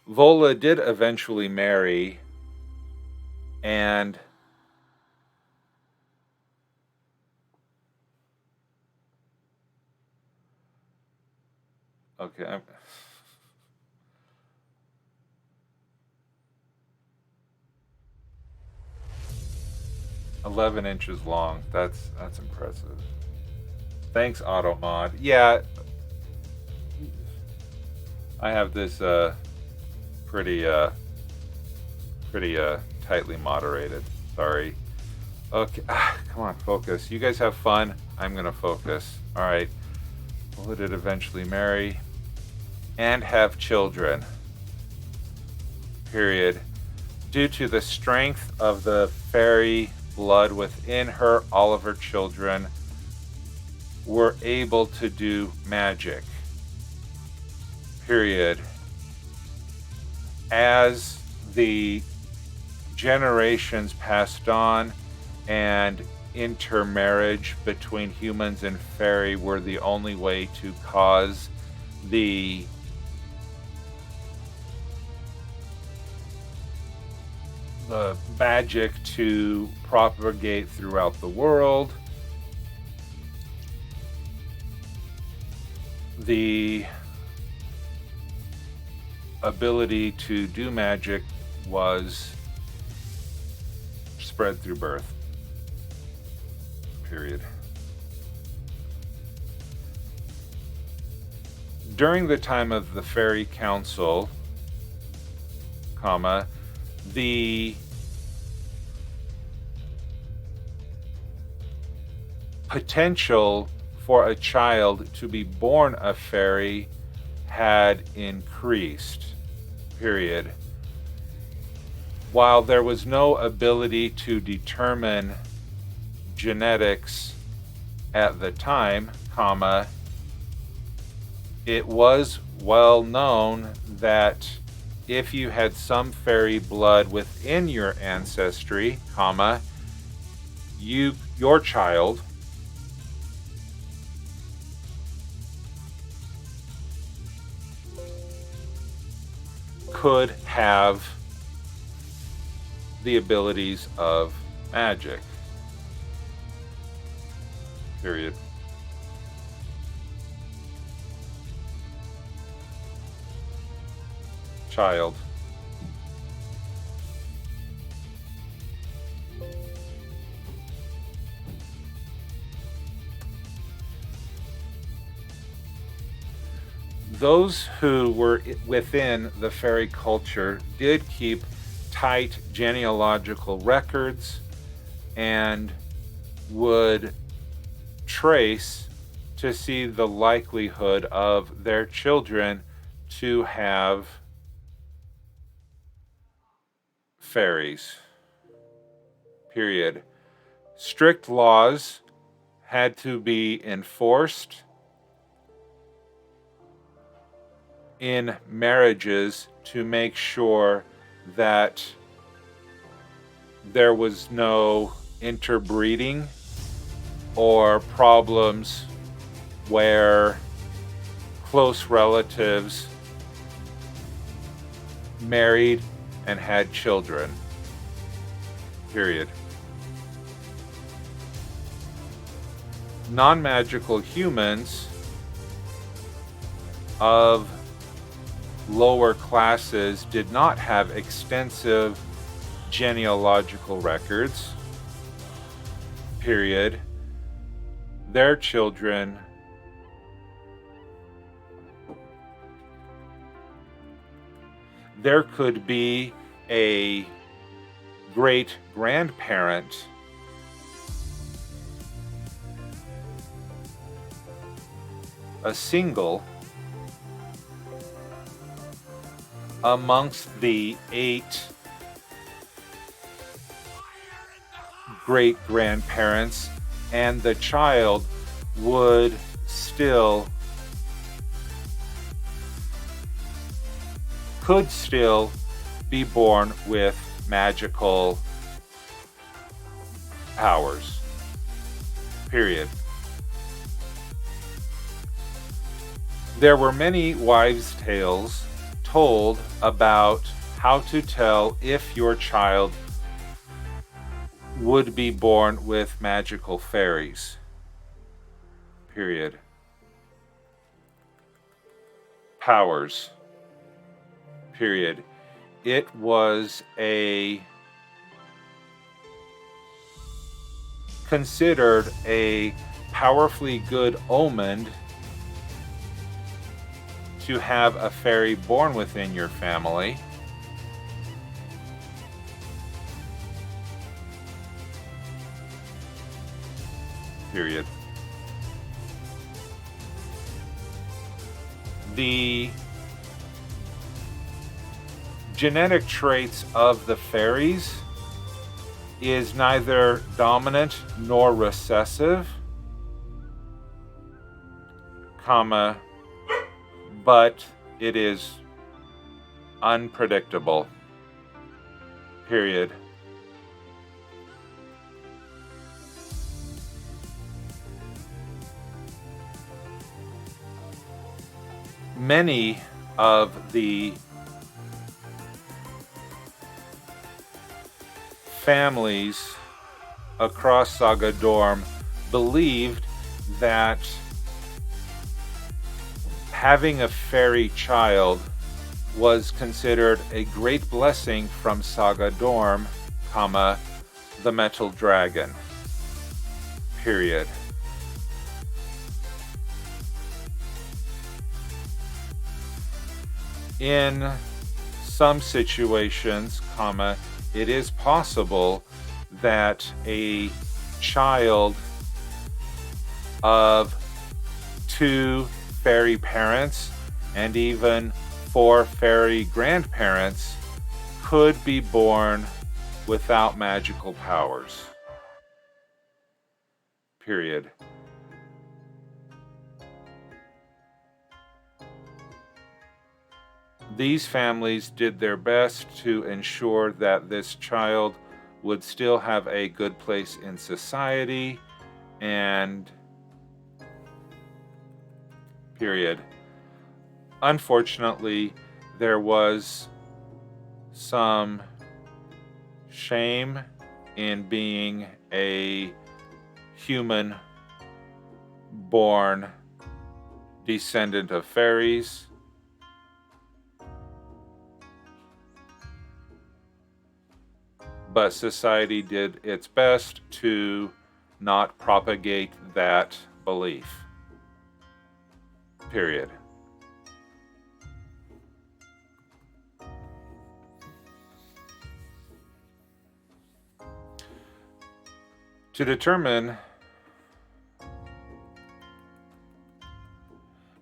[SPEAKER 1] Vola did eventually marry, and okay, 11 inches long. That's impressive. Thanks, AutoMod. Yeah, I have this pretty tightly moderated. Sorry. Okay, come on, focus. You guys have fun. I'm gonna focus. All right. Well, did eventually marry and have children. Period. Due to the strength of the fairy blood within her, all of her children were able to do magic. Period. As the generations passed on and intermarriage between humans and fairy were the only way to cause the magic to propagate throughout the world. The ability to do magic was spread through birth. Period. During the time of the Fairy Council, comma, the potential for a child to be born a fairy had increased. Period. while there was no ability to determine genetics at the time, comma, it was well known that if you had some fairy blood within your ancestry, comma, your child could have the abilities of magic. Period. Child. Those who were within the fairy culture did keep tight genealogical records and would trace to see the likelihood of their children to have fairies. Period. Strict laws had to be enforced in marriages to make sure that there was no interbreeding or problems where close relatives married and had children. Period. Non-magical humans of lower classes did not have extensive genealogical records. Period. Their children there could be a great grandparent a single amongst the 8 great grandparents, and the child would could still be born with magical powers. Period. There were many wives' tales told about how to tell if your child would be born with magical fairies. Period. Powers. Period. It was considered a powerfully good omen to have a fairy born within your family. Period. The genetic traits of the fairies is neither dominant nor recessive, comma, but it is unpredictable. Period. Many of the families across Sagadorm believed that having a fairy child was considered a great blessing from Sagadorm, comma, the metal dragon. Period. In some situations, comma, it is possible that a child of 2 fairy parents and even 4 fairy grandparents could be born without magical powers. Period. These families did their best to ensure that this child would still have a good place in society, and period. Unfortunately, there was some shame in being a human born descendant of fairies. But society did its best to not propagate that belief. Period. To determine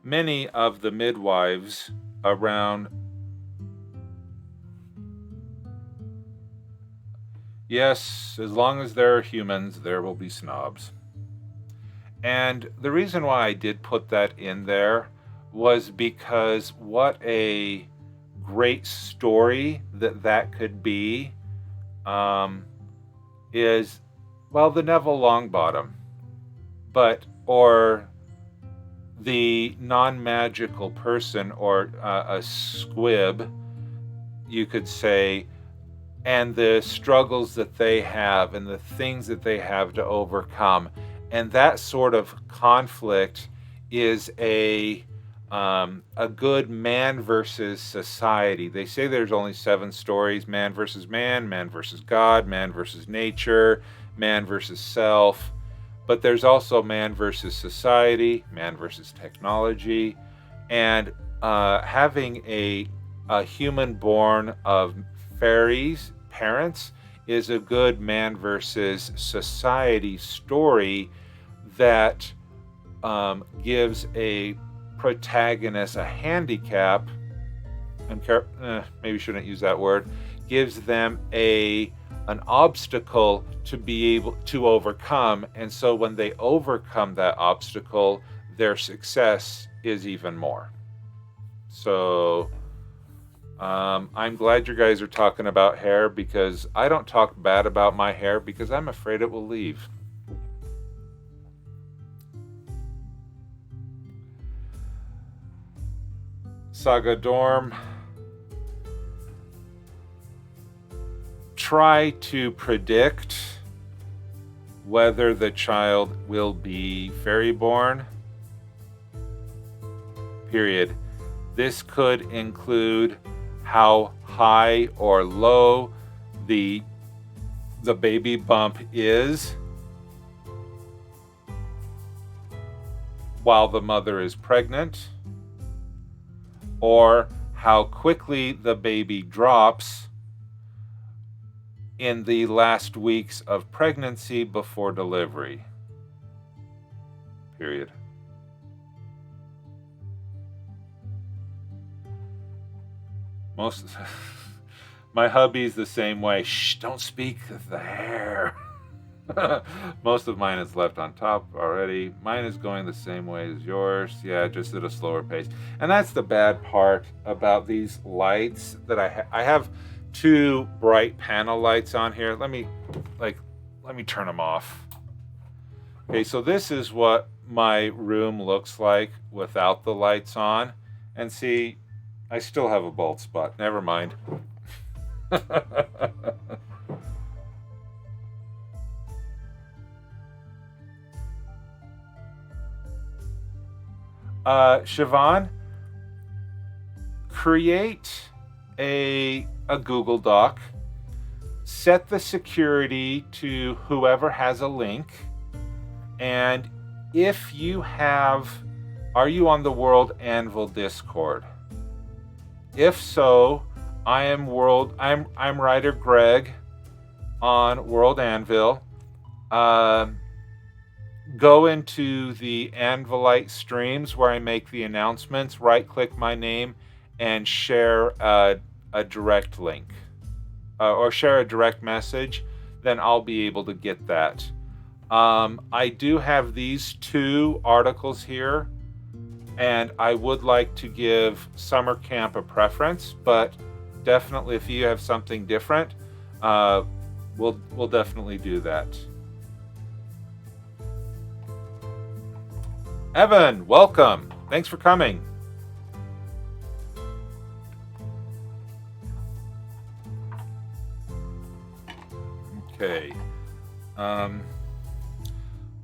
[SPEAKER 1] many of the midwives around, yes, as long as there are humans, there will be snobs. And the reason why I did put that in there was because what a great story that could be is, well, the Neville Longbottom, or the non-magical person, or a squib, you could say, and the struggles that they have and the things that they have to overcome. And that sort of conflict is a good man versus society. They say there's only 7 stories: man versus God, man versus nature, man versus self. But there's also man versus society, man versus technology. And having a human born of fairies parents is a good man versus society story that gives a protagonist a handicap, and maybe shouldn't use that word, gives them an obstacle to be able to overcome. And so when they overcome that obstacle, their success is even more. So I'm glad you guys are talking about hair, because I don't talk bad about my hair because I'm afraid it will leave. Sagadorm, try to predict whether the child will be fairy born. Period. This could include how high or low the baby bump is while the mother is pregnant, or how quickly the baby drops in the last weeks of pregnancy before delivery. Period. My hubby's the same way. Shh, don't speak of the hair. Most of mine is left on top already. Mine is going the same way as yours. Yeah, just at a slower pace. And that's the bad part about these lights that I have 2 bright panel lights on here. Let me turn them off. Okay, so this is what my room looks like without the lights on. And see, I still have a bald spot. Never mind. Siobhan, create a Google Doc, set the security to whoever has a link, and if you are you on the WorldAnvil Discord? If so, I'm WriterGreg on WorldAnvil. Go into the Anvilite streams where I make the announcements, right-click my name, and share a direct link. or share a direct message, then I'll be able to get that. I do have these 2 articles here, and I would like to give Summer Camp a preference, but definitely if you have something different, we'll definitely do that. Evan, welcome. Thanks for coming. Okay.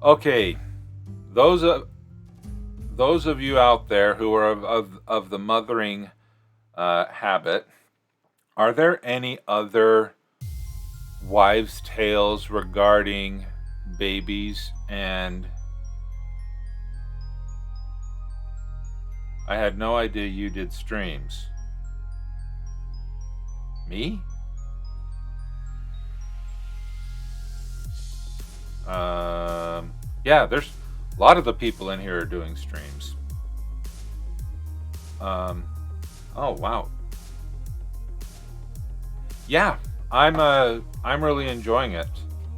[SPEAKER 1] Okay. Those of you out there who are of the mothering habit, are there any other wives' tales regarding babies? And I had no idea you did streams. Me? Yeah, there's a lot of the people in here are doing streams. Oh wow. Yeah, I'm really enjoying it,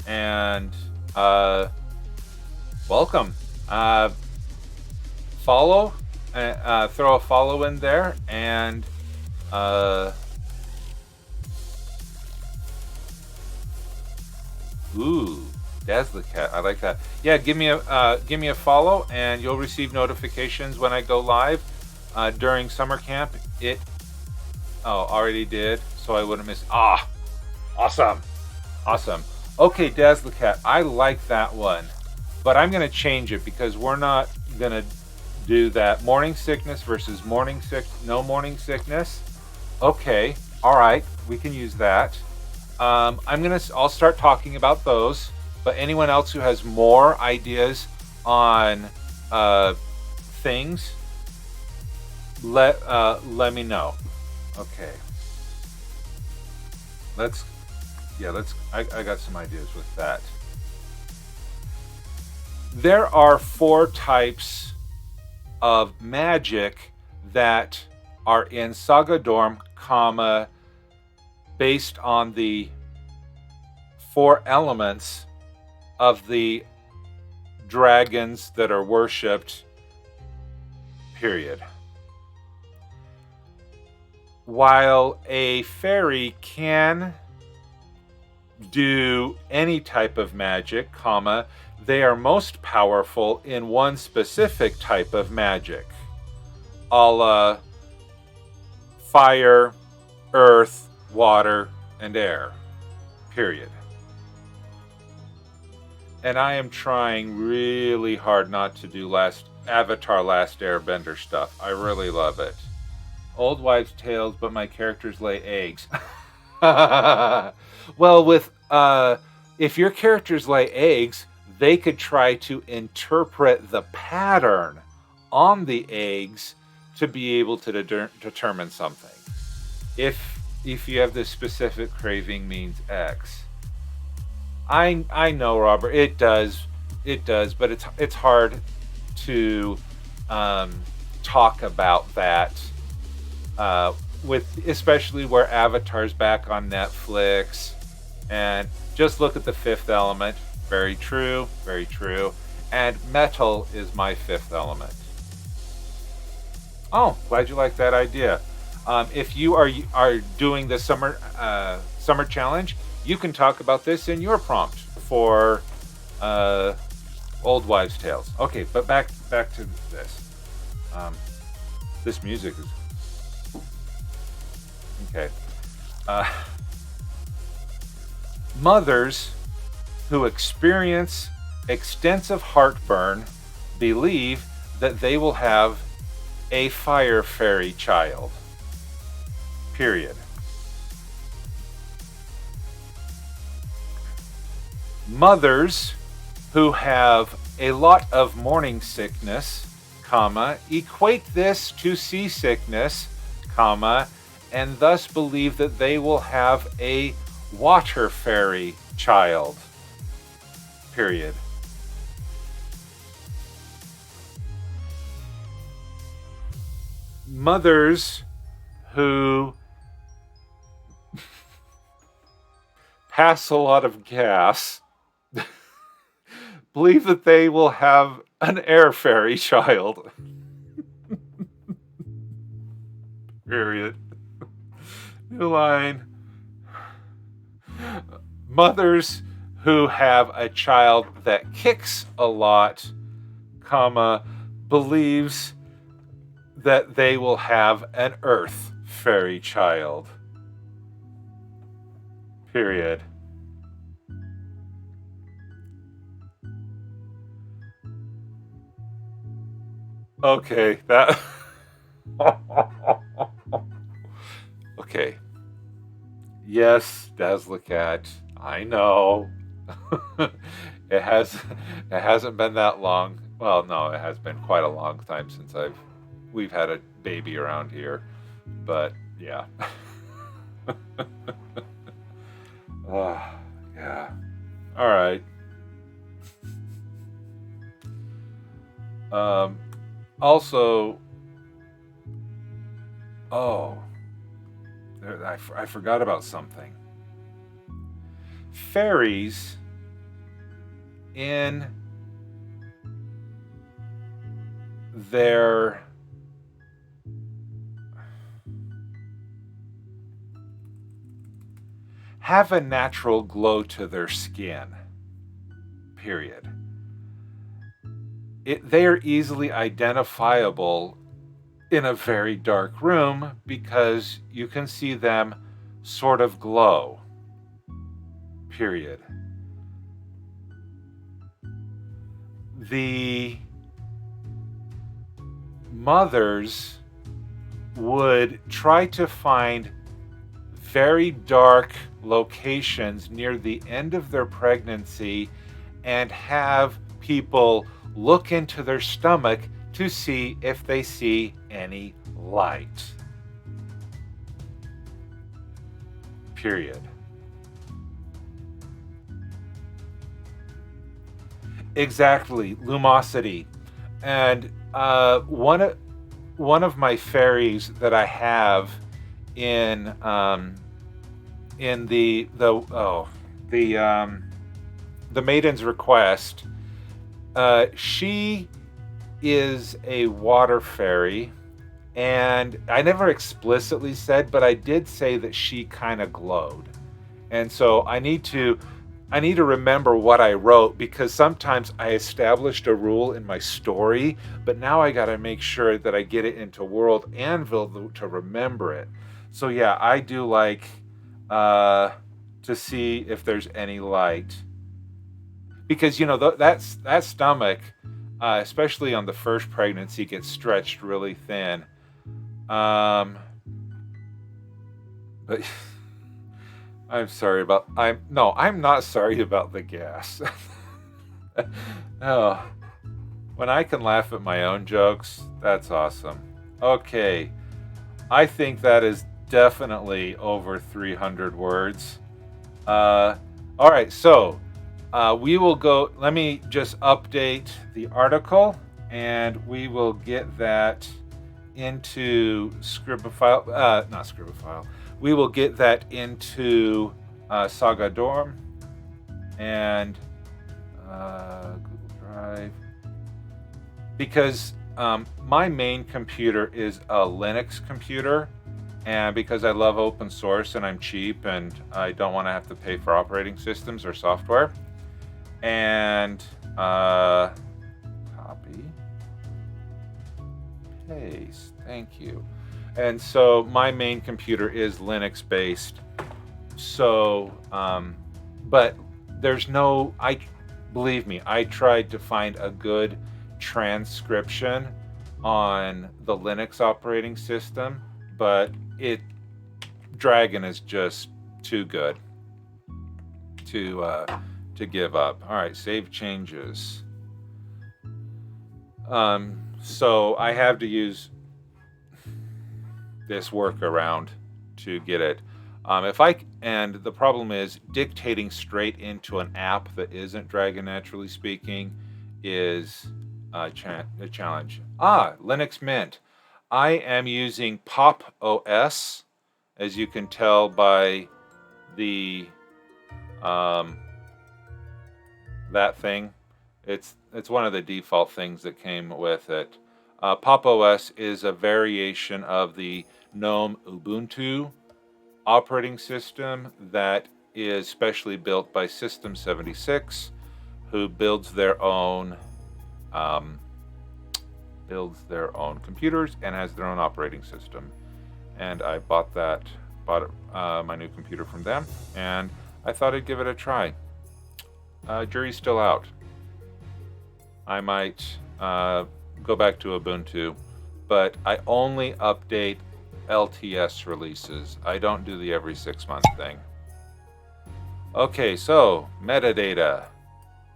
[SPEAKER 1] and welcome. Follow, throw a follow in there, and ooh. Dazzle Cat, I like that. Yeah, give me a follow, and you'll receive notifications when I go live during summer camp. Already did, so I wouldn't miss. Awesome. Okay, Dazzle Cat, I like that one, but I'm gonna change it because we're not gonna do that. Morning sickness versus no morning sickness. Okay, all right, we can use that. I'll start talking about those. But anyone else who has more ideas on things, let me know. Okay. I got some ideas with that. There are 4 types of magic that are in Sagadorm, based on the 4 elements of the dragons that are worshipped, period. While a fairy can do any type of magic, they are most powerful in one specific type of magic, a la fire, earth, water, and air, period. And I am trying really hard not to do Avatar Last Airbender stuff. I really love it. Old wives' tales, but my characters lay eggs. Well, if your characters lay eggs, they could try to interpret the pattern on the eggs to be able to determine something. If you have this specific craving means X. I know, Robert. It does, but it's hard to talk about that especially where Avatar's back on Netflix, and just look at the 5th element. Very true, very true. And metal is my 5th element. Oh, glad you like that idea. If you are doing the summer challenge, you can talk about this in your prompt for Old Wives' Tales. Okay, but back to this. This music is okay. Mothers who experience extensive heartburn believe that they will have a fire fairy child. Period. Mothers who have a lot of morning sickness, equate this to seasickness, and thus believe that they will have a water fairy child. Period. Mothers who pass a lot of gas believe that they will have an air fairy child. Period. New line. Mothers who have a child that kicks a lot, comma, believes that they will have an earth fairy child. Period. Okay, that... Okay. Yes, Dazzlecat, I know. it hasn't been that long. Well, no, it has been quite a long time since we've had a baby around here. But yeah. Yeah. All right. Also, I forgot about something. Fairies in their have a natural glow to their skin. Period. They are easily identifiable in a very dark room because you can see them sort of glow. Period. The mothers would try to find very dark locations near the end of their pregnancy and have people look into their stomach to see if they see any light. Period. Exactly, lumosity. And one of my fairies that I have in the Maiden's Request, she is a water fairy, and I never explicitly said, but I did say that she kind of glowed. And so I need to remember what I wrote, because sometimes I established a rule in my story, but now I got to make sure that I get it into WorldAnvil to remember it. So yeah, I do like to see if there's any light, because that stomach, especially on the first pregnancy, gets stretched really thin. But I'm not sorry about the gas. No. When I can laugh at my own jokes, that's awesome. Okay. I think that is definitely over 300 words. All right, so we will go. Let me just update the article, and we will get that into Scribifile. Not Scribifile. We will get that into Sagadorm and Google Drive, because my main computer is a Linux computer, and because I love open source and I'm cheap and I don't want to have to pay for operating systems or software. And copy, paste, thank you. And so my main computer is Linux based. So, but there's no, believe me, I tried to find a good transcription on the Linux operating system, but Dragon is just too good to give up. All right, save changes. So I have to use this workaround to get it. And the problem is dictating straight into an app that isn't Dragon Naturally Speaking is a challenge. Linux Mint. I am using Pop OS, as you can tell by the that thing. It's one of the default things that came with it. Pop! OS is a variation of the GNOME Ubuntu operating system that is specially built by System 76, who builds their own computers and has their own operating system. And I bought my new computer from them, and I thought I'd give it a try. Jury's still out. I might go back to Ubuntu, but I only update LTS releases. I don't do the every 6 month thing. Okay, so metadata.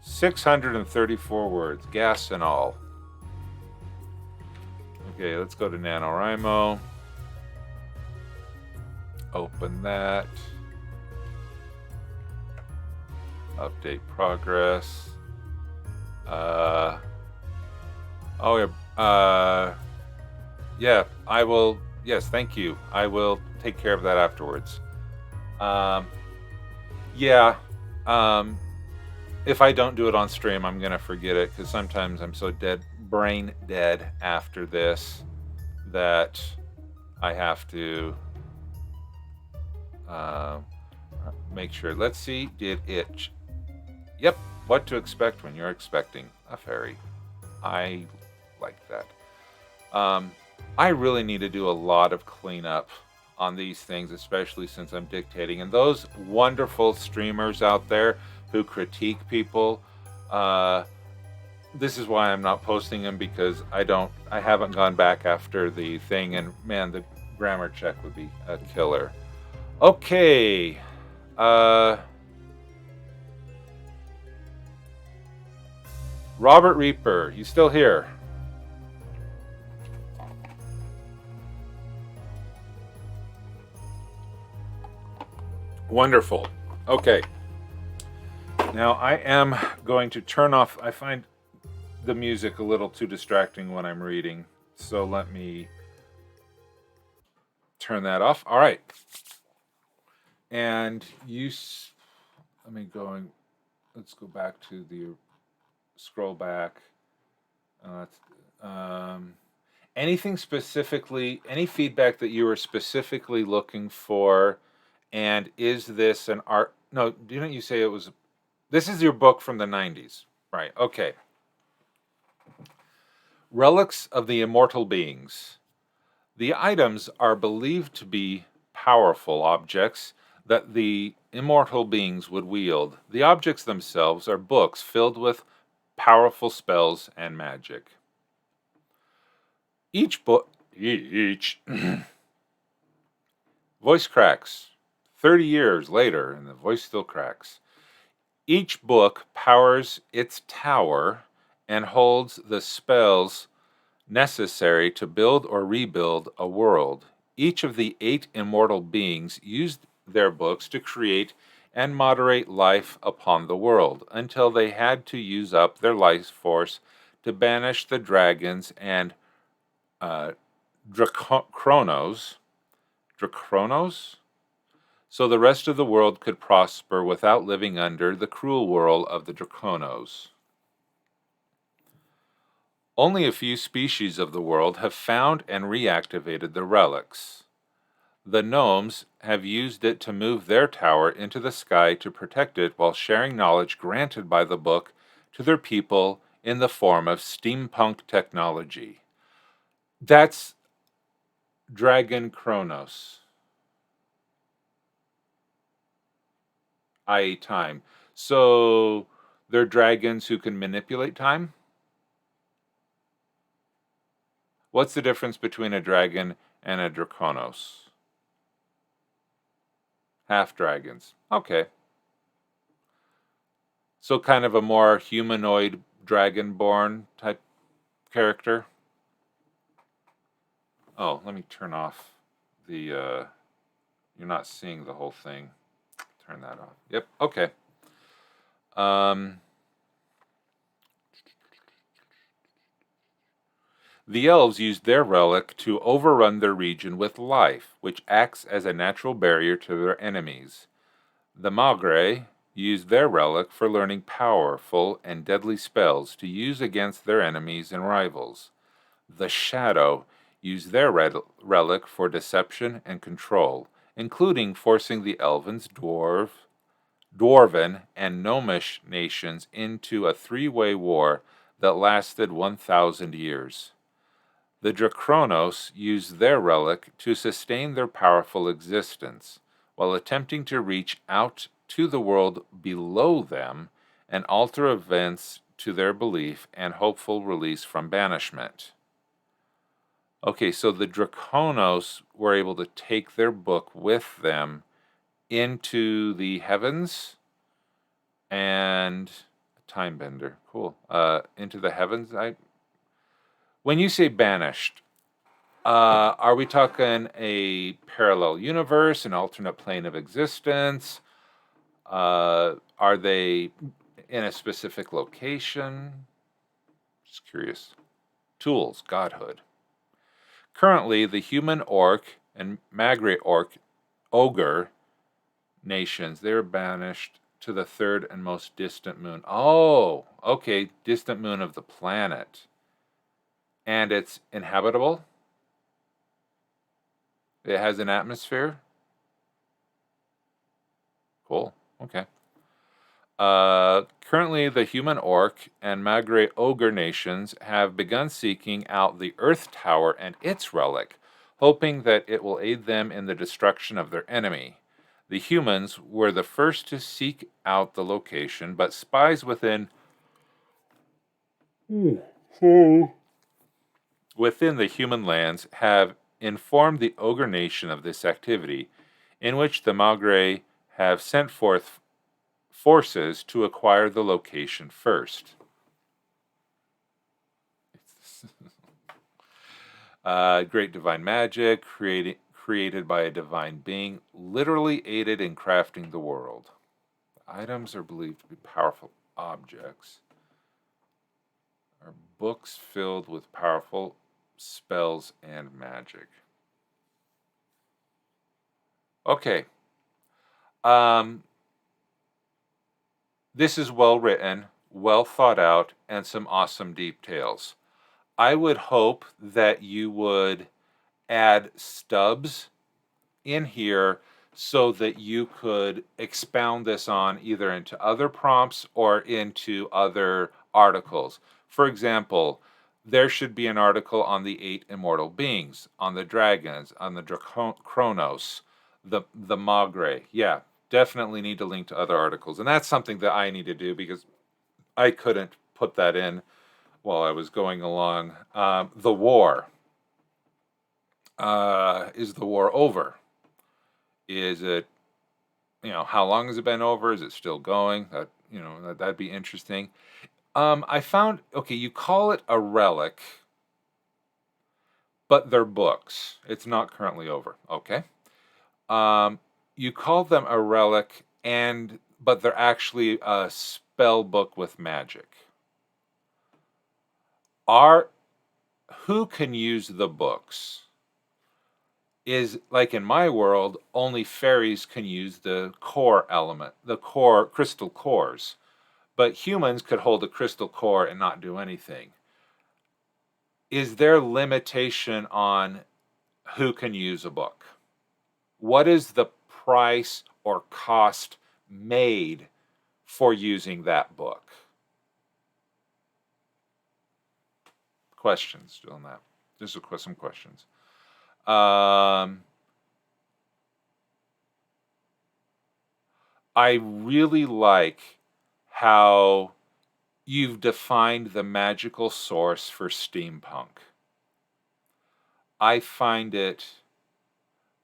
[SPEAKER 1] 634 words, gas and all. Okay, let's go to NaNoWrimo. Open that. Update progress. Yeah, I will. Yes, thank you. I will take care of that afterwards. If I don't do it on stream, I'm gonna forget it, because sometimes I'm so brain dead after this that I have to make sure. Let's see, did it? Yep, what to expect when you're expecting a fairy. I like that. I really need to do a lot of cleanup on these things, especially since I'm dictating. And those wonderful streamers out there who critique people, this is why I'm not posting them, because I haven't gone back after the thing, and man, the grammar check would be a killer. Okay. Robert Reaper, you still here? Wonderful. Okay. Now I am going to turn off. I find the music a little too distracting when I'm reading, so let me turn that off. All right. And let's go back to the scroll back. Anything specifically, any feedback that you were specifically looking for? And is this an art? No, didn't you say it was? This is your book from the 90s, right? Okay. Relics of the Immortal Beings. The items are believed to be powerful objects that the immortal beings would wield. The objects themselves are books filled with powerful spells and magic. Each voice cracks. 30 years later, and the voice still cracks. Each book powers its tower and holds the spells necessary to build or rebuild a world. Each of the 8 immortal beings used their books to create and moderate life upon the world, until they had to use up their life force to banish the dragons and Draconos, so the rest of the world could prosper without living under the cruel rule of the Draconos. Only a few species of the world have found and reactivated the relics. The gnomes have used it to move their tower into the sky to protect it, while sharing knowledge granted by the book to their people in the form of steampunk technology. That's Dragon Chronos, i.e. time. So they're dragons who can manipulate time? What's the difference between a dragon and a Draconos? Half dragons. Okay. So kind of a more humanoid dragonborn type character. Oh, let me turn off the, you're not seeing the whole thing. Turn that off. Yep, okay. The elves used their relic to overrun their region with life, which acts as a natural barrier to their enemies. The Magre use their relic for learning powerful and deadly spells to use against their enemies and rivals. The Shadow use their relic for deception and control, including forcing the Elvens, Dwarven, and Gnomish nations into a three-way war that lasted 1,000 years. The Dracronos used their relic to sustain their powerful existence, while attempting to reach out to the world below them and alter events to their belief and hopeful release from banishment. Okay, so the Draconos were able to take their book with them into the heavens and time bender. Cool. Into the heavens. When you say banished, are we talking a parallel universe, an alternate plane of existence? Are they in a specific location? Just curious. Tools, godhood. Currently, the human orc and Magre ogre nations, they're banished to the third and most distant moon. Oh, okay, distant moon of the planet. And it's inhabitable? It has an atmosphere? Cool, okay. Currently, the human orc and Magre ogre nations have begun seeking out the Earth Tower and its relic, hoping that it will aid them in the destruction of their enemy. The humans were the first to seek out the location, but spies within the human lands have informed the ogre nation of this activity, in which the Magre have sent forth forces to acquire the location first. Great divine magic created by a divine being, literally aided in crafting the world. Items are believed to be powerful objects. Are books filled with powerful spells and magic. Okay. This is well written, well thought out, and some awesome details. I would hope that you would add stubs in here so that you could expound this on either into other prompts or into other articles. For example, there should be an article on the 8 immortal beings, on the dragons, on the Dracronos, the Magre. Yeah, definitely need to link to other articles. And that's something that I need to do because I couldn't put that in while I was going along. The war. Is the war over? Is it, how long has it been over? Is it still going? That'd be interesting. I found, okay, you call it a relic, but they're books. It's not currently over. Okay. You call them a relic, but they're actually a spell book with magic. Who can use the books? Is, like in my world, only fairies can use the core element, the core crystal cores. But humans could hold a crystal core and not do anything. Is there limitation on who can use a book? What is the price or cost made for using that book? Questions on that? Just some questions. I really like how you've defined the magical source for steampunk. I find the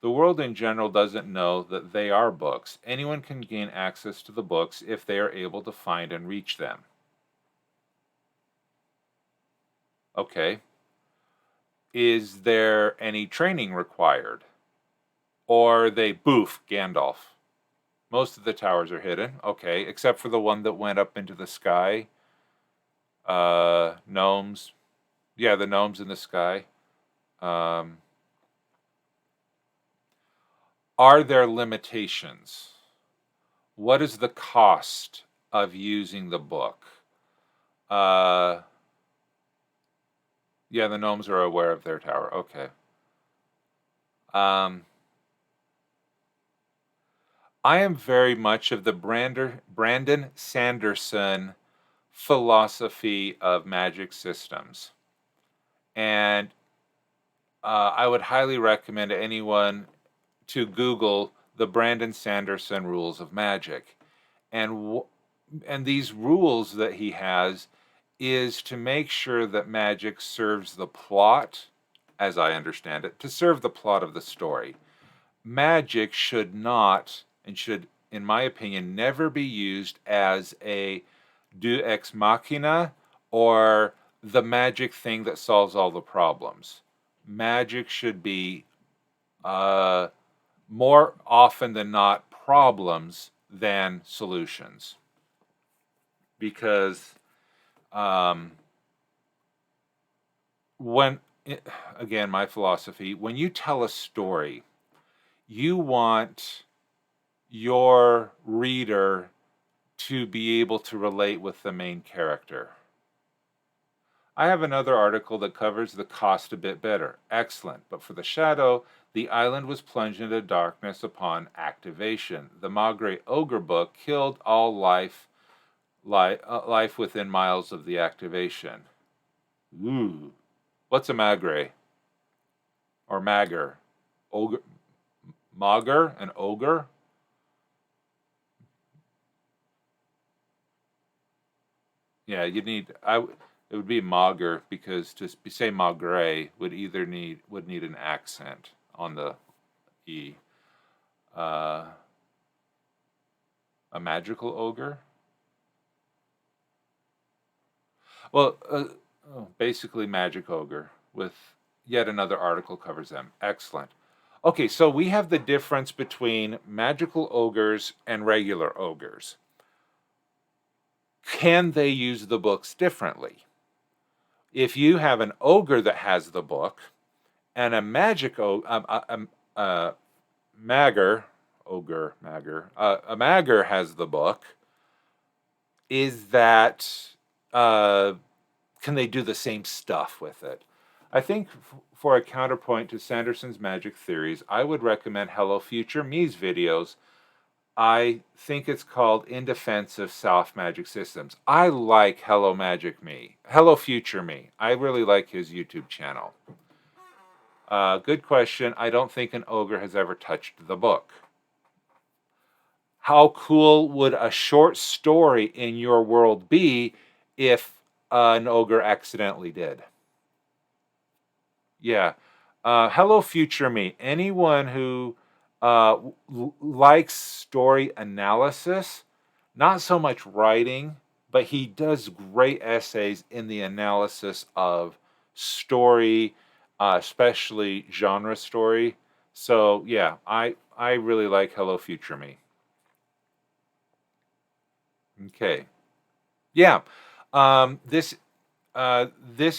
[SPEAKER 1] world in general doesn't know that they are books. Anyone can gain access to the books if they are able to find and reach them. Okay. Is there any training required? Or they boof Gandalf? Most of the towers are hidden. Okay, except for the one that went up into the sky. Gnomes. Yeah, the gnomes in the sky. Are there limitations? What is the cost of using the book? Yeah, the gnomes are aware of their tower. Okay. I am very much of the Brandon Sanderson philosophy of magic systems. And I would highly recommend anyone to Google the Brandon Sanderson rules of magic. And these rules that he has is to make sure that magic serves the plot, as I understand it, to serve the plot of the story. Magic should not, and should, in my opinion, never be used as a deus ex machina or the magic thing that solves all the problems. Magic should be more often than not problems than solutions. Because again, my philosophy, when you tell a story, you want your reader to be able to relate with the main character. I have another article that covers the cost a bit better. Excellent. But for the shadow, the island was plunged into darkness upon activation. The Magre Ogre book killed all life within miles of the activation. Ooh. What's a Magre? Or Magger? Ogre? Mager? An ogre? Yeah, you'd need... It would be mager, because to say magre would need an accent on the e. A magical ogre? Well, basically magic ogre, with yet another article covers them. Excellent. Okay, so we have the difference between magical ogres and regular ogres. Can they use the books differently? If you have an ogre that has the book and a magic a magger has the book, is that can they do the same stuff with it? I think for a counterpoint to Sanderson's magic theories, I would recommend Hello Future Me's videos. I think it's called In Defense of South Magic Systems. I like Hello Future Me. I really like his YouTube channel. Good question. I don't think an ogre has ever touched the book. How cool would a short story in your world be if an ogre accidentally did? Yeah. Hello Future Me. Anyone who likes story analysis, not so much writing, but he does great essays in the analysis of story, especially genre story. So yeah, I really like Hello Future Me. Okay. Yeah. This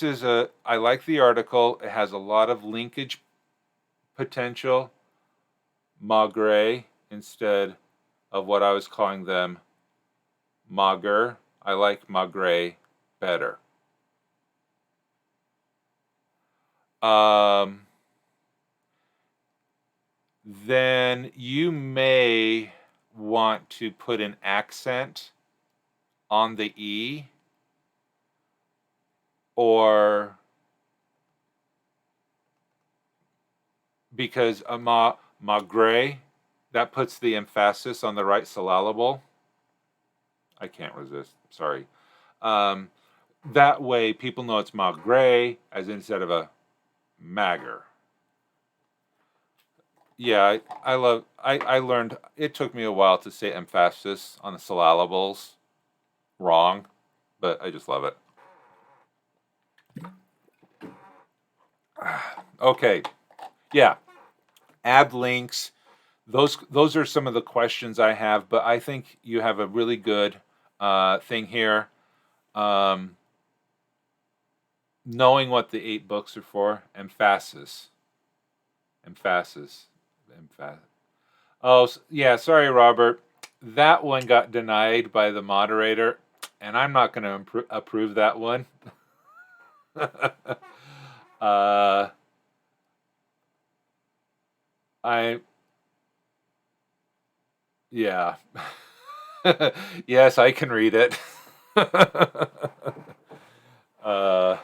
[SPEAKER 1] is I like the article. It has a lot of linkage potential. Magre instead of what I was calling them mager. I like magre better. Then you may want to put an accent on the E, or because magre, that puts the emphasis on the right syllable. I can't resist. Sorry. That way people know it's magre as instead of a magger. Yeah, I learned, it took me a while to say emphasis on the syllables wrong, but I just love it. Okay. Yeah. Add links. Those are some of the questions I have, but I think you have a really good thing here. Knowing what the 8 books are for, emphasis. Oh, yeah, sorry, Robert. that one got denied by the moderator, and I'm not going to approve that one. Yeah. Yes, I can read it. uh,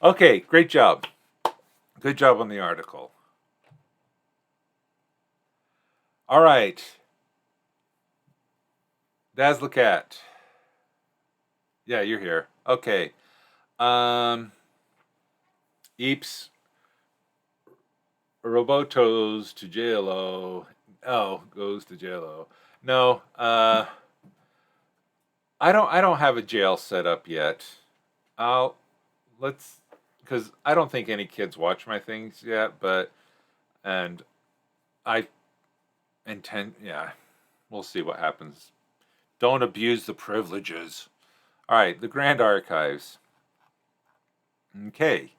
[SPEAKER 1] okay, great job. Good job on the article. All right. Dazzlecat. Yeah, you're here. Okay. Eeps. Robotos to JLO. Oh, goes to JLO. No, I don't have a jail set up yet. Let's, because I don't think any kids watch my things yet, and I intend, yeah, we'll see what happens. Don't abuse the privileges. All right, the Grand Archives. Okay.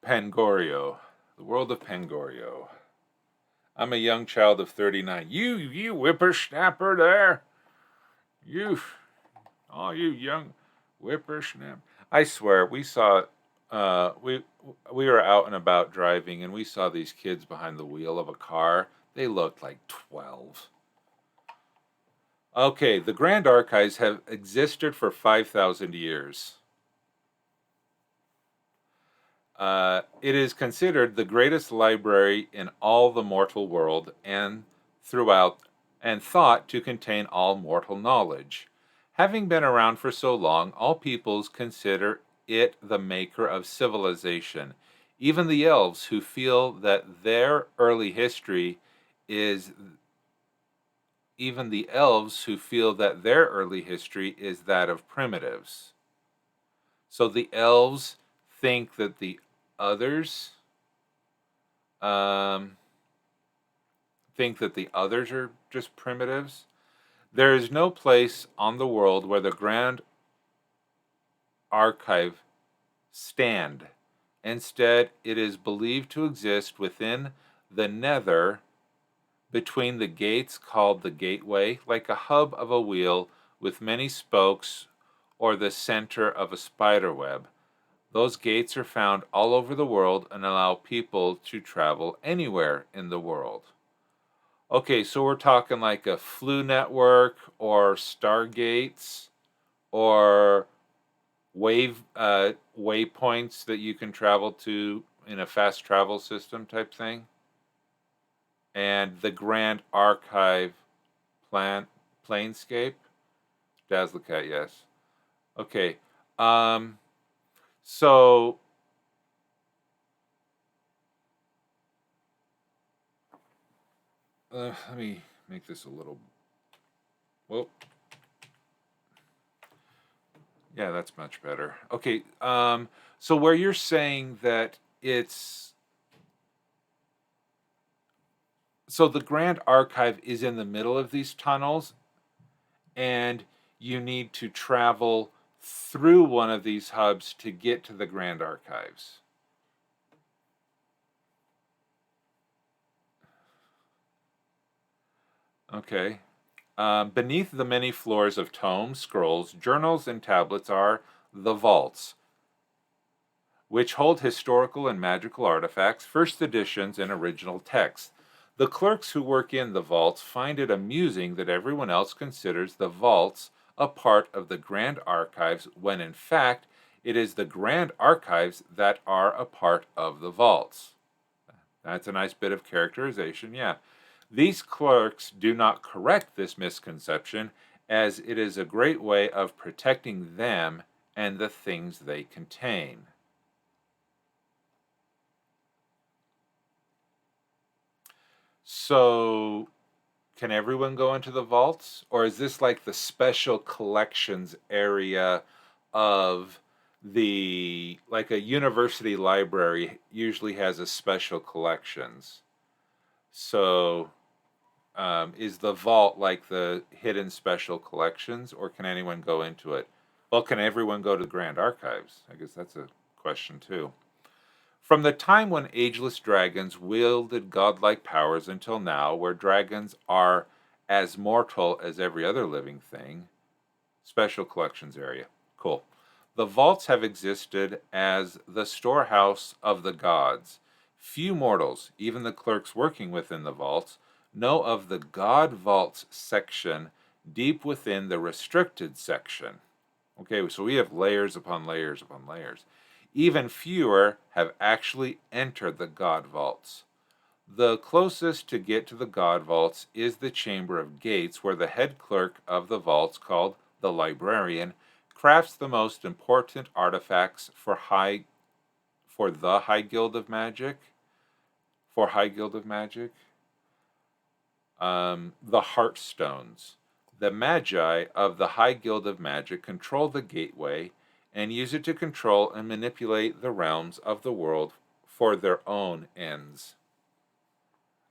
[SPEAKER 1] Pangorio. The world of Pangorio. I'm a young child of 39. You whippersnapper there. You young whippersnapper. I swear, we saw, we were out and about driving, and we saw these kids behind the wheel of a car. They looked like 12. Okay, the Grand Archives have existed for 5,000 years. It is considered the greatest library in all the mortal world and thought to contain all mortal knowledge. Having been around for so long, all peoples consider it the maker of civilization. Even the elves who feel that their early history is that of primitives. So the elves think that the others are just primitives. There is no place on the world where the Grand Archive stand. Instead, it is believed to exist within the nether, between the gates called the gateway, like a hub of a wheel with many spokes, or the center of a spider web. Those gates are found all over the world and allow people to travel anywhere in the world. Okay, so we're talking like a Flu network or Stargates or waypoints that you can travel to in a fast travel system type thing. And the Grand Archive Planescape. Dazzlecat, yes. Okay. So let me make this a little. Whoa. Yeah, that's much better. Okay. So where you're saying that it's. So the Grand Archive is in the middle of these tunnels, and you need to travel through one of these hubs to get to the Grand Archives. Okay. Beneath the many floors of tomes, scrolls, journals, and tablets are the vaults, which hold historical and magical artifacts, first editions, and original texts. The clerks who work in the vaults find it amusing that everyone else considers the vaults a part of the Grand Archives, when in fact it is the Grand Archives that are a part of the vaults. That's a nice bit of characterization, yeah. These clerks do not correct this misconception, as it is a great way of protecting them and the things they contain. So, can everyone go into the vaults? Or is this like the special collections area of like a university library usually has a special collections? So, is the vault like the hidden special collections, or can anyone go into it? Well, can everyone go to the Grand Archives? I guess that's a question too. From the time when ageless dragons wielded godlike powers until now, where dragons are as mortal as every other living thing. Special collections area. Cool. The vaults have existed as the storehouse of the gods. Few mortals, even the clerks working within the vaults, know of the God Vaults section deep within the restricted section. Okay, so we have layers upon layers upon layers. Even fewer have actually entered the God Vaults. The closest to get to the God Vaults is the Chamber of Gates, where the head clerk of the vaults, called the librarian, crafts the most important artifacts for the High Guild of Magic. The Heartstones. The Magi of the High Guild of Magic control the gateway and use it to control and manipulate the realms of the world for their own ends.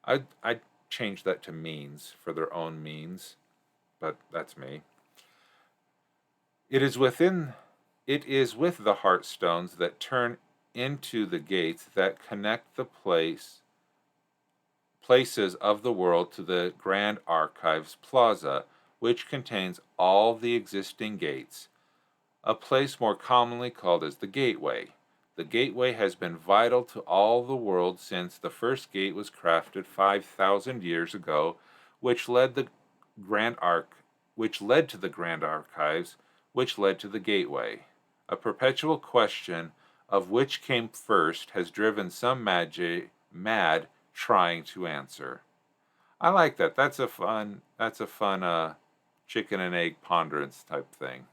[SPEAKER 1] I'd change that to means, for their own means, but that's me. It is with the Heartstones that turn into the gates that connect the places of the world to the Grand Archives Plaza, which contains all the existing gates, a place more commonly called as the Gateway. The Gateway has been vital to all the world since the first gate was crafted 5,000 years ago, which led to the Grand Archives, which led to the Gateway. A perpetual question of which came first has driven some mad trying to answer. I like that. That's a fun chicken and egg ponderance type thing.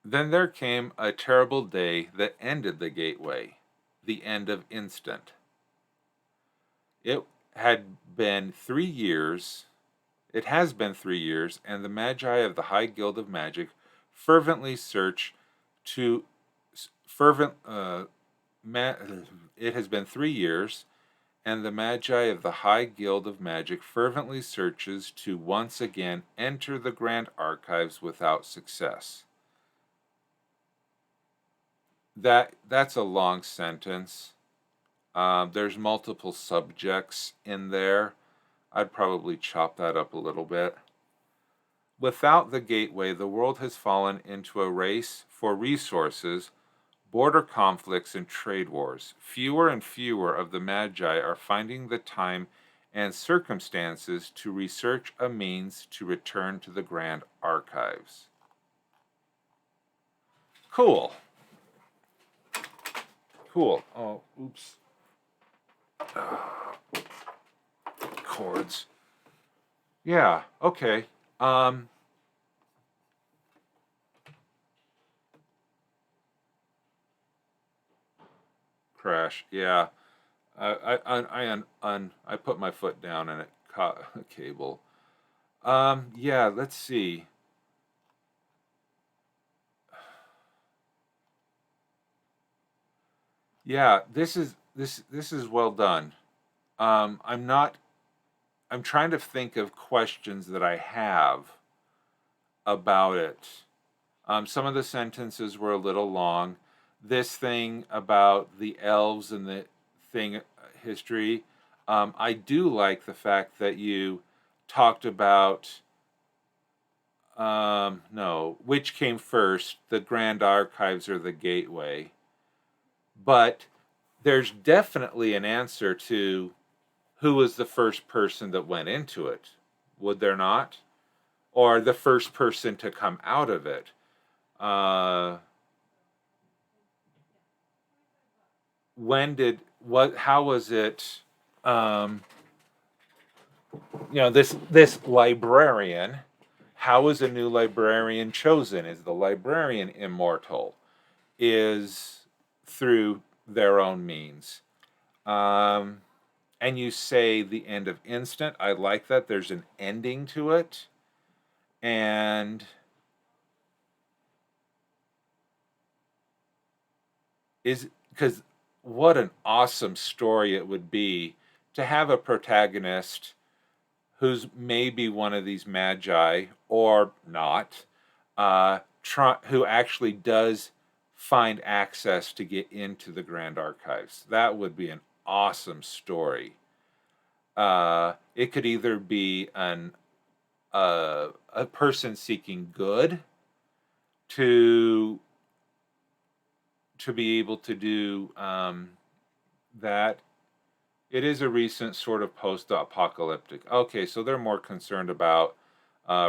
[SPEAKER 1] Then there came a terrible day that ended the gateway, the end of instant. It has been 3 years, and the Magi of the High Guild of Magic fervently search to it has been 3 years, and the Magi of the High Guild of Magic fervently searches to once again enter the Grand Archives without success. That's a long sentence. There's multiple subjects in there. I'd probably chop that up a little bit. Without the gateway, the world has fallen into a race for resources, border conflicts, and trade wars. Fewer and fewer of the Magi are finding the time and circumstances to research a means to return to the Grand Archives. Cool. Oh, oops. Chords. Yeah, okay. Crash. Yeah. I put my foot down and it caught a cable. Yeah, let's see. Yeah, this is well done. I'm trying to think of questions that I have about it. Some of the sentences were a little long. This thing about the elves and the thing history, I do like the fact that you talked about which came first, the Grand Archives or the Gateway. But there's definitely an answer to who was the first person that went into it. Would there not? Or the first person to come out of it. How was it, this librarian, how is a new librarian chosen? Is the librarian immortal? Is through their own means. And you say the end of instant. I like that. There's an ending to it. And because what an awesome story it would be to have a protagonist who's maybe one of these Magi or not, who actually does find access to get into the Grand Archives. That would be an awesome story. It could either be a person seeking good to be able to do that. It is a recent sort of post-apocalyptic. Okay, so they're more concerned about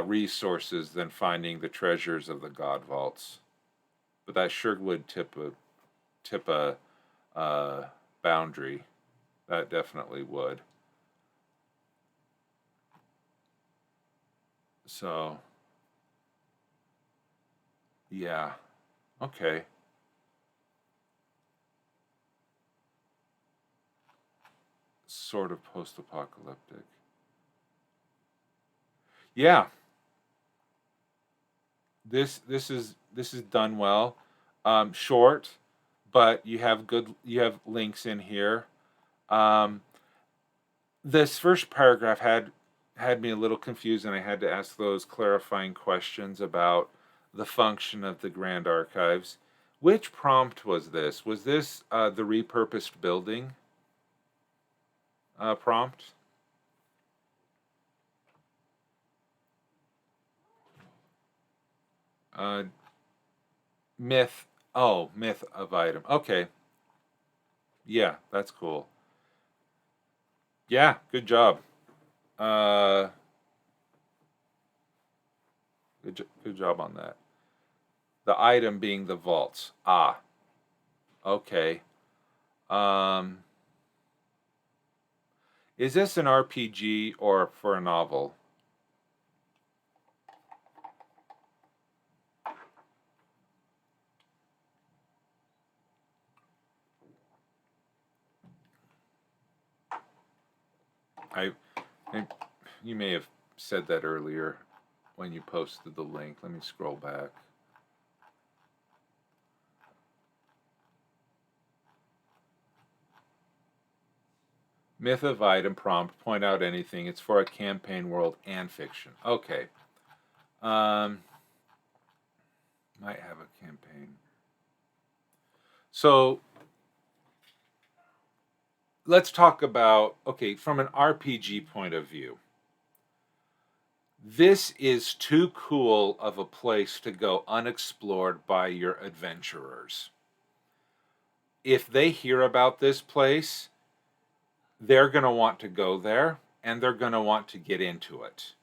[SPEAKER 1] resources than finding the treasures of the God Vaults. But that sure would tip a boundary. That definitely would. So, yeah. Okay. Sort of post-apocalyptic. Yeah. This is done well. Short, but you have links in here. This first paragraph had me a little confused, and I had to ask those clarifying questions about the function of the Grand Archives. Which prompt was this? Was this the repurposed building prompt? Myth. Oh, myth of item. Okay. Yeah, that's cool. Yeah, good job. Good job on that. The item being the vaults. Ah. Okay. Is this an RPG or for a novel? You may have said that earlier when you posted the link. Let me scroll back. Myth of item prompt, point out anything. It's for a campaign, world, and fiction. Okay. Might have a campaign. So let's talk about, okay, from an RPG point of view. This is too cool of a place to go unexplored by your adventurers. If they hear about this place, they're going to want to go there, and they're going to want to get into it.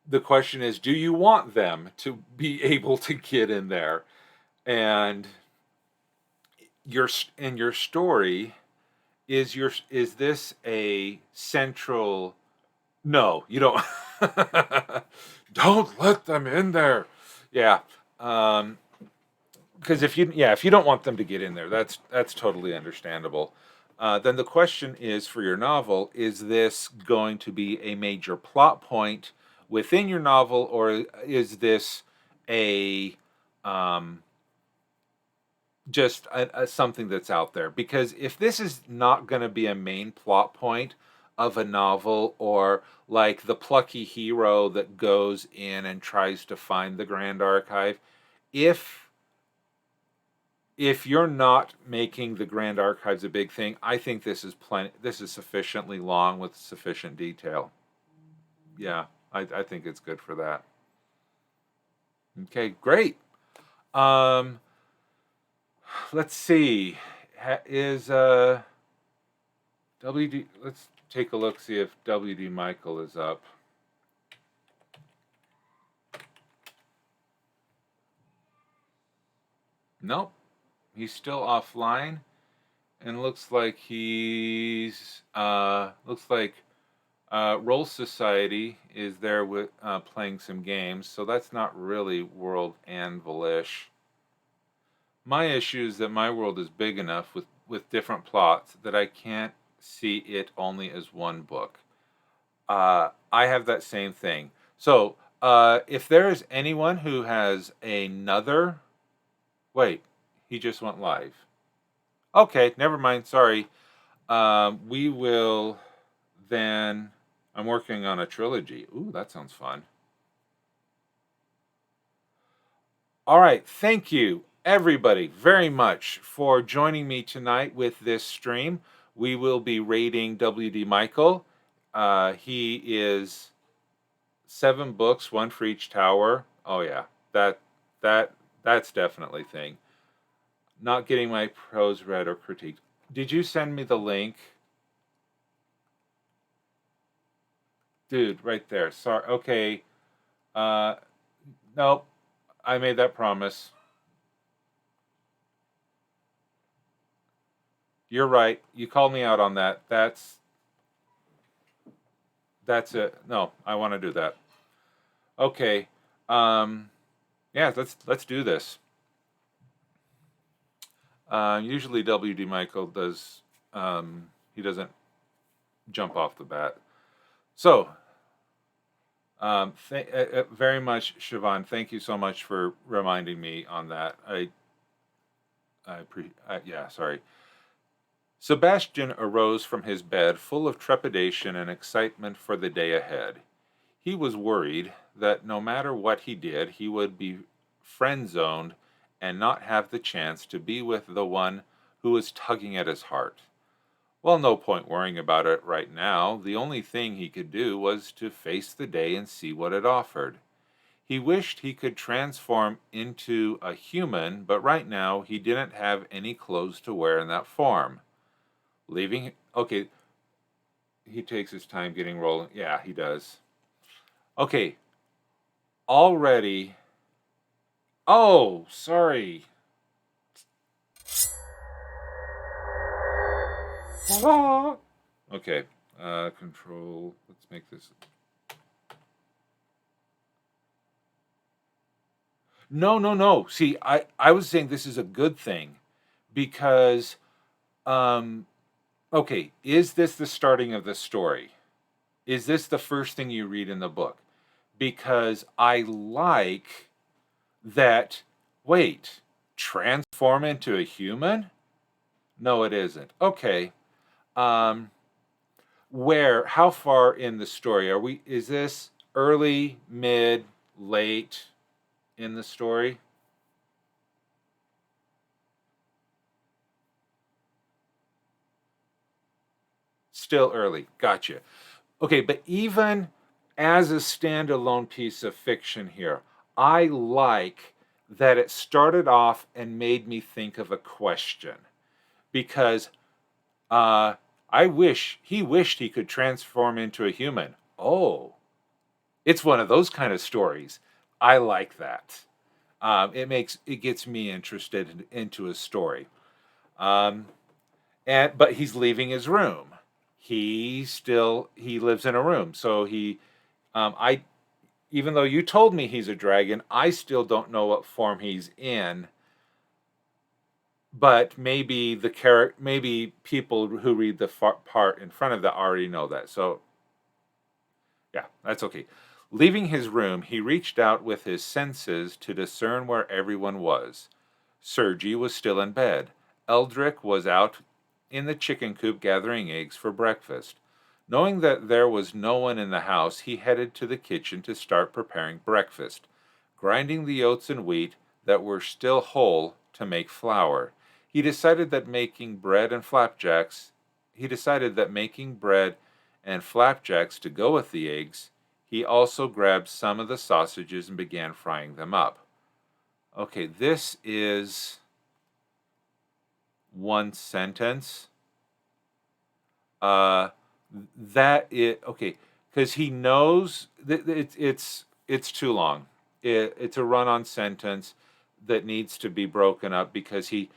[SPEAKER 1] The question is, do you want them to be able to get in there? And your story is this a central? No, you don't. Don't let them in there. Yeah. Because if you don't want them to get in there, that's totally understandable. Then the question is, for your novel, is this going to be a major plot point within your novel, or is this a just something that's out there? Because if this is not going to be a main plot point of a novel, or like the plucky hero that goes in and tries to find the Grand Archive, if you're not making the Grand Archives a big thing, I think this is sufficiently long with sufficient detail. Yeah, I think it's good for that. Okay, great. Let's see. Is WD? Let's take a look, see if WD Michael is up. Nope, he's still offline, and looks like he's Roll Society is there with playing some games, so that's not really WorldAnvil-ish. My issue is that my world is big enough with different plots that I can't see it only as one book. I have that same thing. So if there is anyone who has another... Wait, he just went live. Okay, never mind, sorry. We will then... I'm working on a trilogy. Ooh, that sounds fun. All right, thank you everybody very much for joining me tonight with this stream. We will be rating W.D. Michael. He is 7 books, 1 for each tower. Oh yeah, that that's definitely thing. Not getting my prose read or critiqued. Did you send me the link? Dude, right there. Sorry. Okay. Nope. I made that promise. You're right. You called me out on that. That's it. No, I want to do that. Okay. Yeah, let's do this. Usually WD Michael does he doesn't jump off the bat. So, very much, Siobhan. Thank you so much for reminding me on that. Yeah, sorry. Sebastian arose from his bed full of trepidation and excitement for the day ahead. He was worried that no matter what he did, he would be friend-zoned and not have the chance to be with the one who was tugging at his heart. Well, no point worrying about it right now. The only thing he could do was to face the day and see what it offered. He wished he could transform into a human, but right now he didn't have any clothes to wear in that form. Okay, he takes his time getting rolling. Yeah, he does. Okay, already. Oh, sorry. Okay, control. Let's make this. No. See, I was saying this is a good thing because, okay, is this the starting of the story? Is this the first thing you read in the book? Because I like that. Wait, transform into a human? No, it isn't. Okay. Um, how far in the story are we? Is this early, mid, late in the story? Still early. Gotcha. Okay, but even as a standalone piece of fiction here, I like that it started off and made me think of a question because he wished he could transform into a human. Oh, it's one of those kind of stories. I like that. It gets me interested into a story. Um, but he's leaving his room. He lives in a room, so I even though you told me he's a dragon, I still don't know what form he's in. But maybe people who read the part in front of that already know that. So yeah, that's okay. Leaving his room, he reached out with his senses to discern where everyone was. Sergi was still in bed. Eldrick was out in the chicken coop gathering eggs for breakfast. Knowing that there was no one in the house, he headed to the kitchen to start preparing breakfast, grinding the oats and wheat that were still whole to make flour. He decided that making bread and flapjacks to go with the eggs. He also grabbed some of the sausages and began frying them up. Okay, this is one sentence. Okay, because he knows that it's too long. It's a run-on sentence that needs to be broken up because he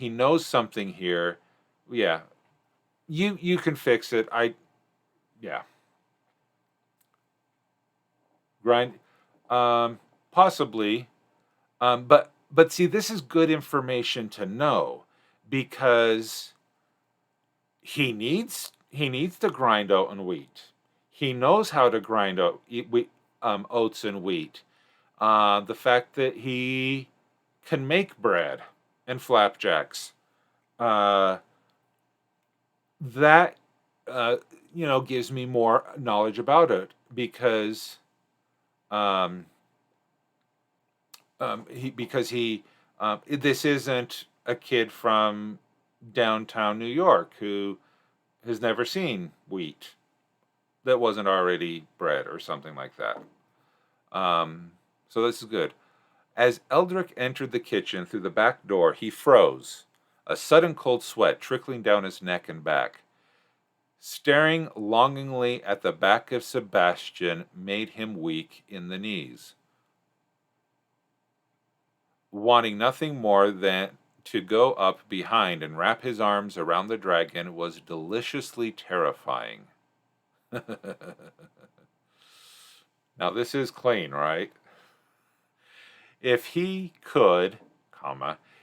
[SPEAKER 1] knows something here. Yeah, you can fix it. Yeah, grind, possibly. But see, this is good information to know because he needs to grind oat and wheat. He knows how to grind oats and wheat. The fact that he can make bread and flapjacks, uh, that gives me more knowledge about it because um, because this isn't a kid from downtown New York who has never seen wheat that wasn't already bred or something like that. So this is good. As Eldrick entered the kitchen through the back door, he froze, a sudden cold sweat trickling down his neck and back. Staring longingly at the back of Sebastian made him weak in the knees. Wanting nothing more than to go up behind and wrap his arms around the dragon was deliciously terrifying. Now this is Klein, right? If he could,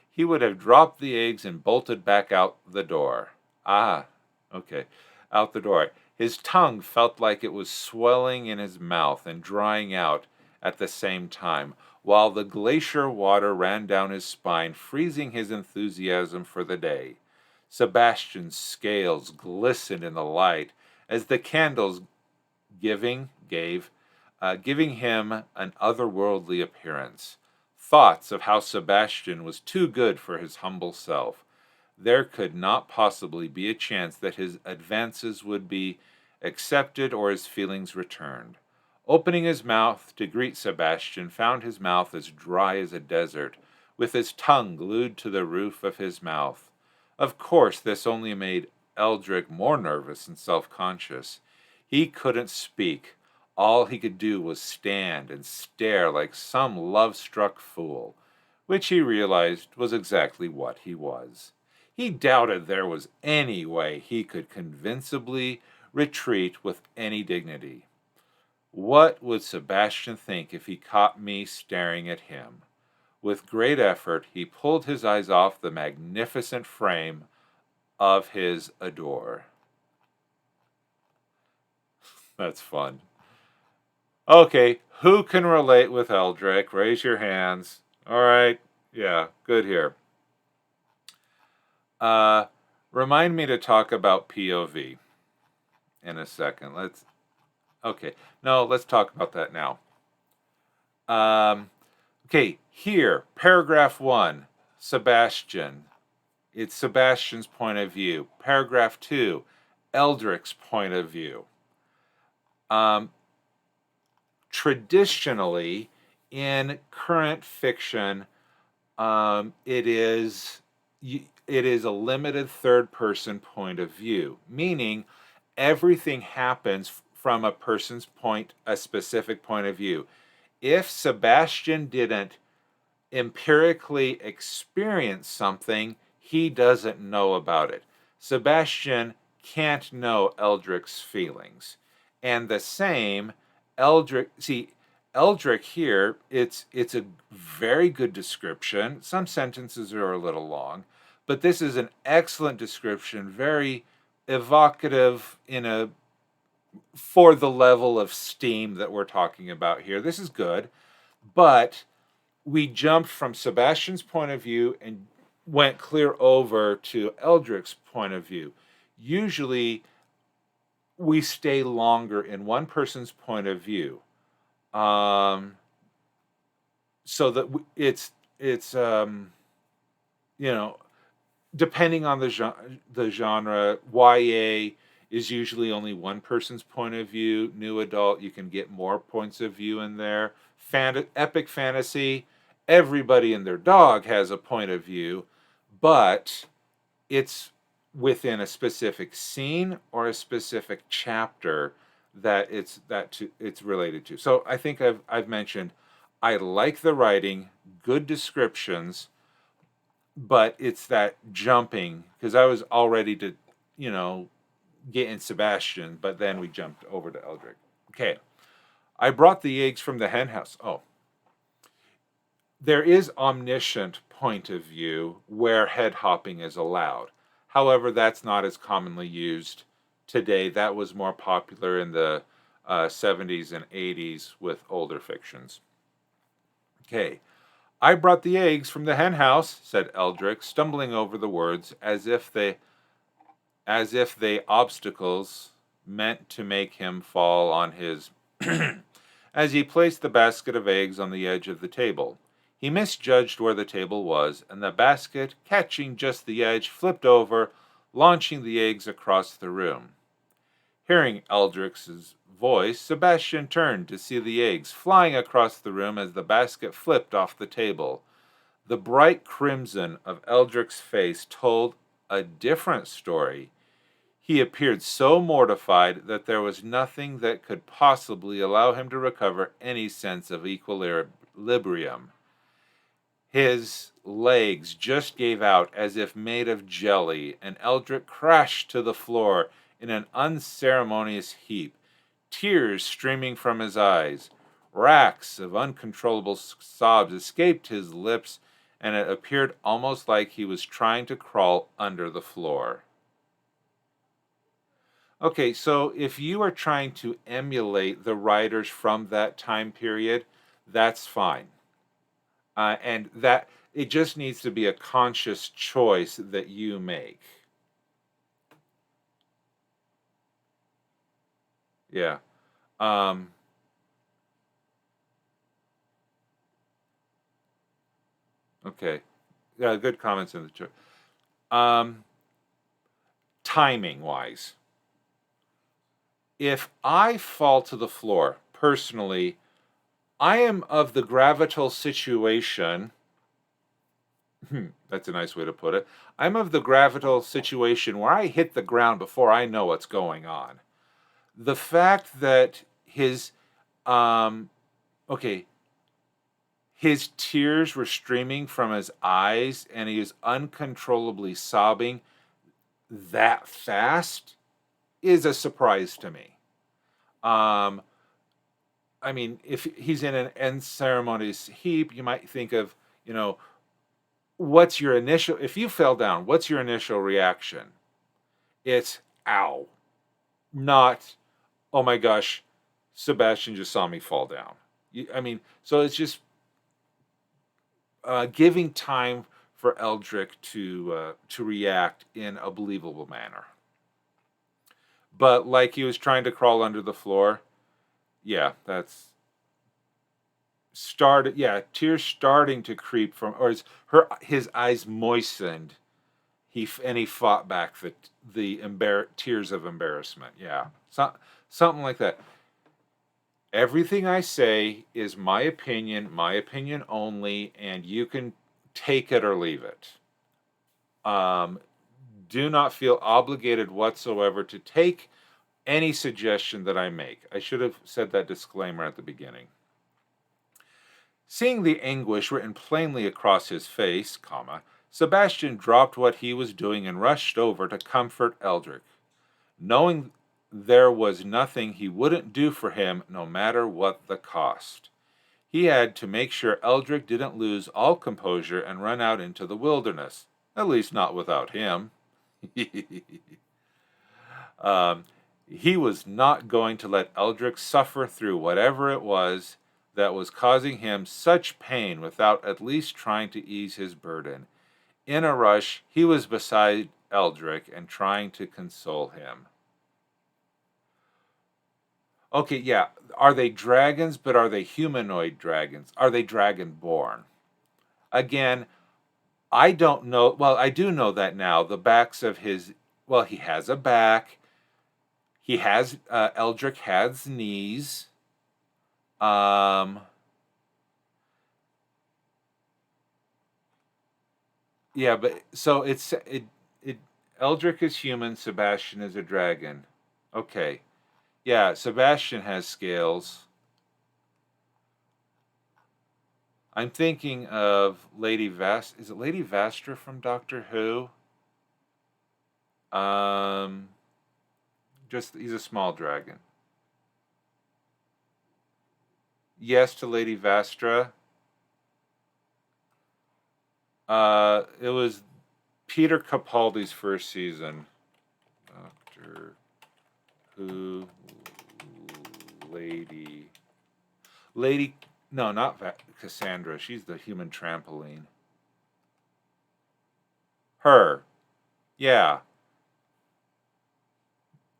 [SPEAKER 1] he would have dropped the eggs and bolted back out the door. Ah, okay, out the door. His tongue felt like it was swelling in his mouth and drying out at the same time, while the glacier water ran down his spine, freezing his enthusiasm for the day. Sebastian's scales glistened in the light as the candles giving him an otherworldly appearance. Thoughts of how Sebastian was too good for his humble self. There could not possibly be a chance that his advances would be accepted or his feelings returned. Opening his mouth to greet Sebastian, found his mouth as dry as a desert, with his tongue glued to the roof of his mouth. Of course, this only made Eldrick more nervous and self-conscious. He couldn't speak. All he could do was stand and stare like some love-struck fool, which he realized was exactly what he was. He doubted there was any way he could convincingly retreat with any dignity. What would Sebastian think if he caught me staring at him? With great effort, he pulled his eyes off the magnificent frame of his adore. That's fun. Okay, who can relate with Eldrick? Raise your hands. All right, yeah, good here. Remind me to talk about POV in a second. Let's talk about that now. Okay, here, paragraph 1, Sebastian. It's Sebastian's point of view. Paragraph 2, Eldrick's point of view. Traditionally, in current fiction, it is a limited third-person point of view, meaning everything happens from a specific point of view. If Sebastian didn't empirically experience something, he doesn't know about it. Sebastian can't know Eldrick's feelings. And the same, Eldrick here, it's a very good description. Some sentences are a little long, but this is an excellent description, very evocative for the level of steam that we're talking about here. This is good, but we jumped from Sebastian's point of view and went clear over to Eldrick's point of view. Usually, we stay longer in one person's point of view, so that it's depending on the genre. YA is usually only one person's point of view. New adult, you can get more points of view in there. Epic fantasy, everybody and their dog has a point of view, but it's within a specific scene or a specific chapter that it's related to. So I think I've mentioned I like the writing, good descriptions, but it's that jumping, because I was all ready to, get in Sebastian, but then we jumped over to Eldrick. Okay. I brought the eggs from the hen house. Oh. There is omniscient point of view where head hopping is allowed. However, that's not as commonly used today. That was more popular in the 70s and 80s with older fictions. Okay. I brought the eggs from the hen house, said Eldrick, stumbling over the words as if they obstacles meant to make him fall on his as he placed the basket of eggs on the edge of the table. He misjudged where the table was, and the basket, catching just the edge, flipped over, launching the eggs across the room. Hearing Eldrick's voice, Sebastian turned to see the eggs flying across the room as the basket flipped off the table. The bright crimson of Eldrick's face told a different story. He appeared so mortified that there was nothing that could possibly allow him to recover any sense of equilibrium. His legs just gave out as if made of jelly, and Eldrick crashed to the floor in an unceremonious heap, tears streaming from his eyes. Racks of uncontrollable sobs escaped his lips, and it appeared almost like he was trying to crawl under the floor. Okay, so if you are trying to emulate the writers from that time period, that's fine. And that it just needs to be a conscious choice that you make. Yeah. Okay. Yeah, good comments in the chat. Timing wise, if I fall to the floor, personally, I am of the gravital situation. That's a nice way to put it. I'm of the gravital situation where I hit the ground before I know what's going on. The fact that his tears were streaming from his eyes and he was uncontrollably sobbing that fast is a surprise to me. I mean, if he's in an unceremonious heap, you might think of, what's your initial, if you fell down, what's your initial reaction? It's, ow. Not, oh my gosh, Sebastian just saw me fall down. So it's just giving time for Eldrick to react in a believable manner. But like he was trying to crawl under the floor, yeah, that's started. Yeah, tears starting to creep from, or his eyes moistened. He fought back the tears of embarrassment. Yeah, something like that. Everything I say is my opinion only, and you can take it or leave it. Do not feel obligated whatsoever to take any suggestion that I make. I should have said that disclaimer at the beginning. Seeing the anguish written plainly across his face, Sebastian dropped what he was doing and rushed over to comfort Eldrick, knowing there was nothing he wouldn't do for him no matter what the cost. He had to make sure Eldrick didn't lose all composure and run out into the wilderness, at least not without him. He was not going to let Eldrick suffer through whatever it was that was causing him such pain without at least trying to ease his burden. In a rush, he was beside Eldrick and trying to console him. Okay, yeah. Are they dragons, but are they humanoid dragons? Are they dragonborn? Again, I don't know. Well, I do know that now. The backs of his... Well, he has a back. He has... Eldrick has knees. Yeah, but... So Eldrick is human. Sebastian is a dragon. Okay. Yeah, Sebastian has scales. I'm thinking of Lady Vast. Is it Lady Vastra from Doctor Who? Just he's a small dragon. Yes to Lady Vastra. It was Peter Capaldi's first season. Doctor Who. Lady. No, not Cassandra. She's the human trampoline. Her. Yeah.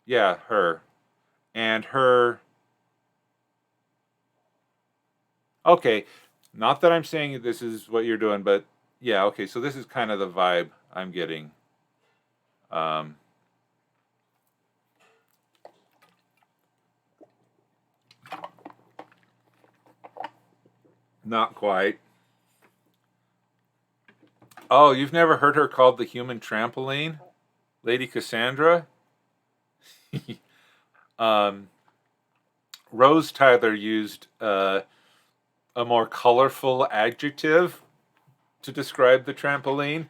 [SPEAKER 1] Yeah, her. And her... Okay. Not that I'm saying this is what you're doing, but yeah, okay, so this is kind of the vibe I'm getting. Not quite. Oh, you've never heard her called the human trampoline? Lady Cassandra? Rose Tyler used a more colorful adjective to describe the trampoline.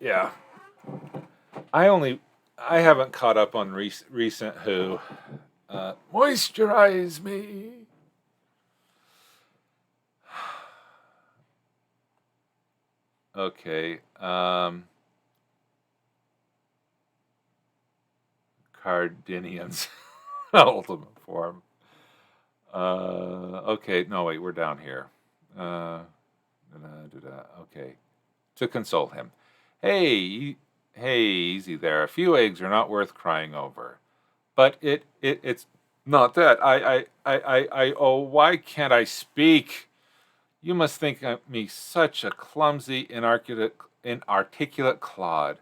[SPEAKER 1] Yeah. I haven't caught up on recent Who. Moisturize me. Okay. Cardinians. Ultimate form. Okay. No, wait. We're down here. Okay. To console him. Hey, hey, easy there. A few eggs are not worth crying over. But it's not that. Oh, why can't I speak? You must think me such a clumsy, inarticulate clod.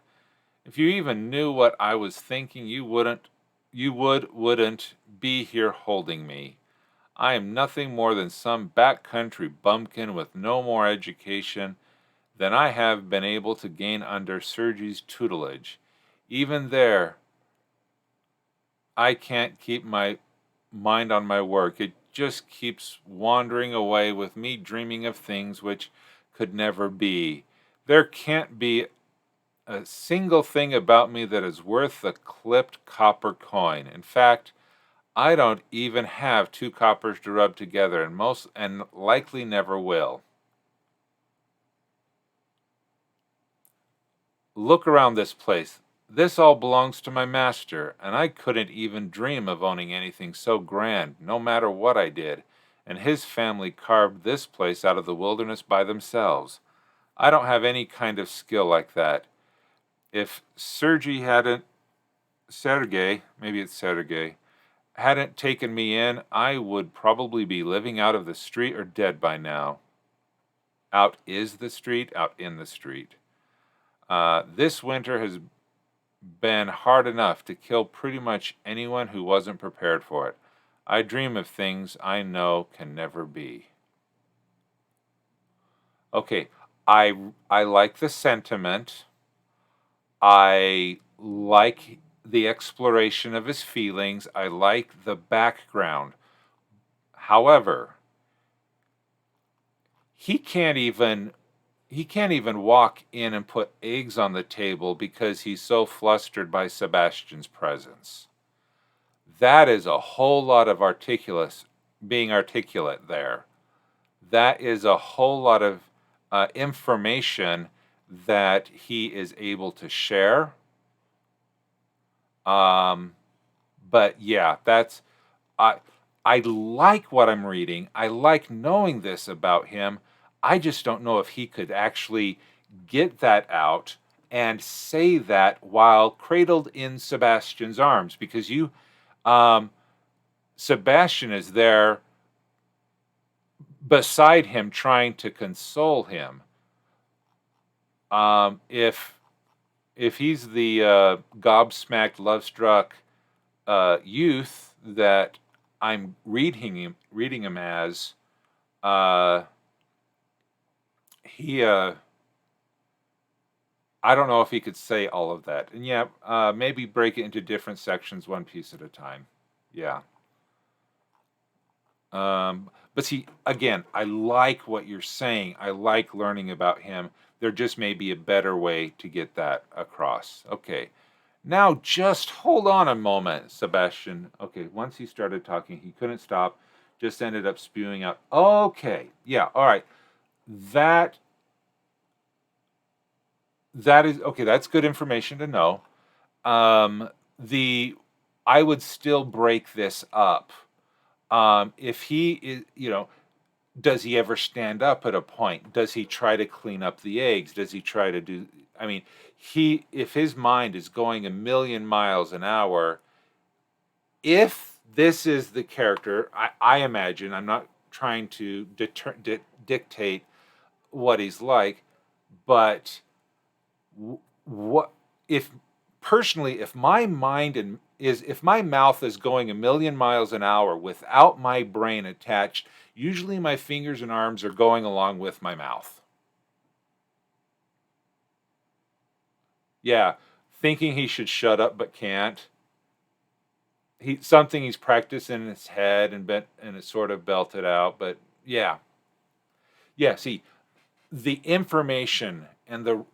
[SPEAKER 1] If you even knew what I was thinking, wouldn't be here holding me. I am nothing more than some backcountry bumpkin with no more education than I have been able to gain under Sergey's tutelage. Even there, I can't keep my mind on my work. It just keeps wandering away with me dreaming of things which could never be. There can't be a single thing about me that is worth a clipped copper coin. In fact, I don't even have 2 coppers to rub together, and likely never will. Look around this place. This all belongs to my master, and I couldn't even dream of owning anything so grand, no matter what I did. And his family carved this place out of the wilderness by themselves. I don't have any kind of skill like that. If Sergey hadn't taken me in, I would probably be living out of the street or dead by now. Out is the street, out in the street. This winter has been hard enough to kill pretty much anyone who wasn't prepared for it. I dream of things I know can never be. Okay, I like the sentiment. I like the exploration of his feelings. I like the background. However, he can't even walk in and put eggs on the table because he's so flustered by Sebastian's presence. That is a whole lot of being articulate there. That is a whole lot of information that he is able to share. But yeah, I like what I'm reading. I like knowing this about him. I just don't know if he could actually get that out and say that while cradled in Sebastian's arms, because Sebastian is there beside him trying to console him. If he's the gobsmacked, love-struck youth that I'm reading him as, I don't know if he could say all of that. And yeah, maybe break it into different sections, one piece at a time. Yeah. But see, again, I like what you're saying. I like learning about him. There just may be a better way to get that across. Okay. Now just hold on a moment, Sebastian. Okay, once he started talking, he couldn't stop, just ended up spewing out. Okay, yeah, all right. That is okay, that's good information to know. I would still break this up. If he is, does he ever stand up at a point? Does he try to clean up the eggs? Does he try to do, I mean, if his mind is going 1,000,000 miles an hour, if this is the character, I imagine, I'm not trying to dictate what he's like, but what if personally, if my mind if my mouth is going 1,000,000 miles an hour without my brain attached, usually my fingers and arms are going along with my mouth. Yeah, thinking he should shut up but can't. Something he's practiced in his head and it's sort of belted out, but yeah. Yeah, see, the information and the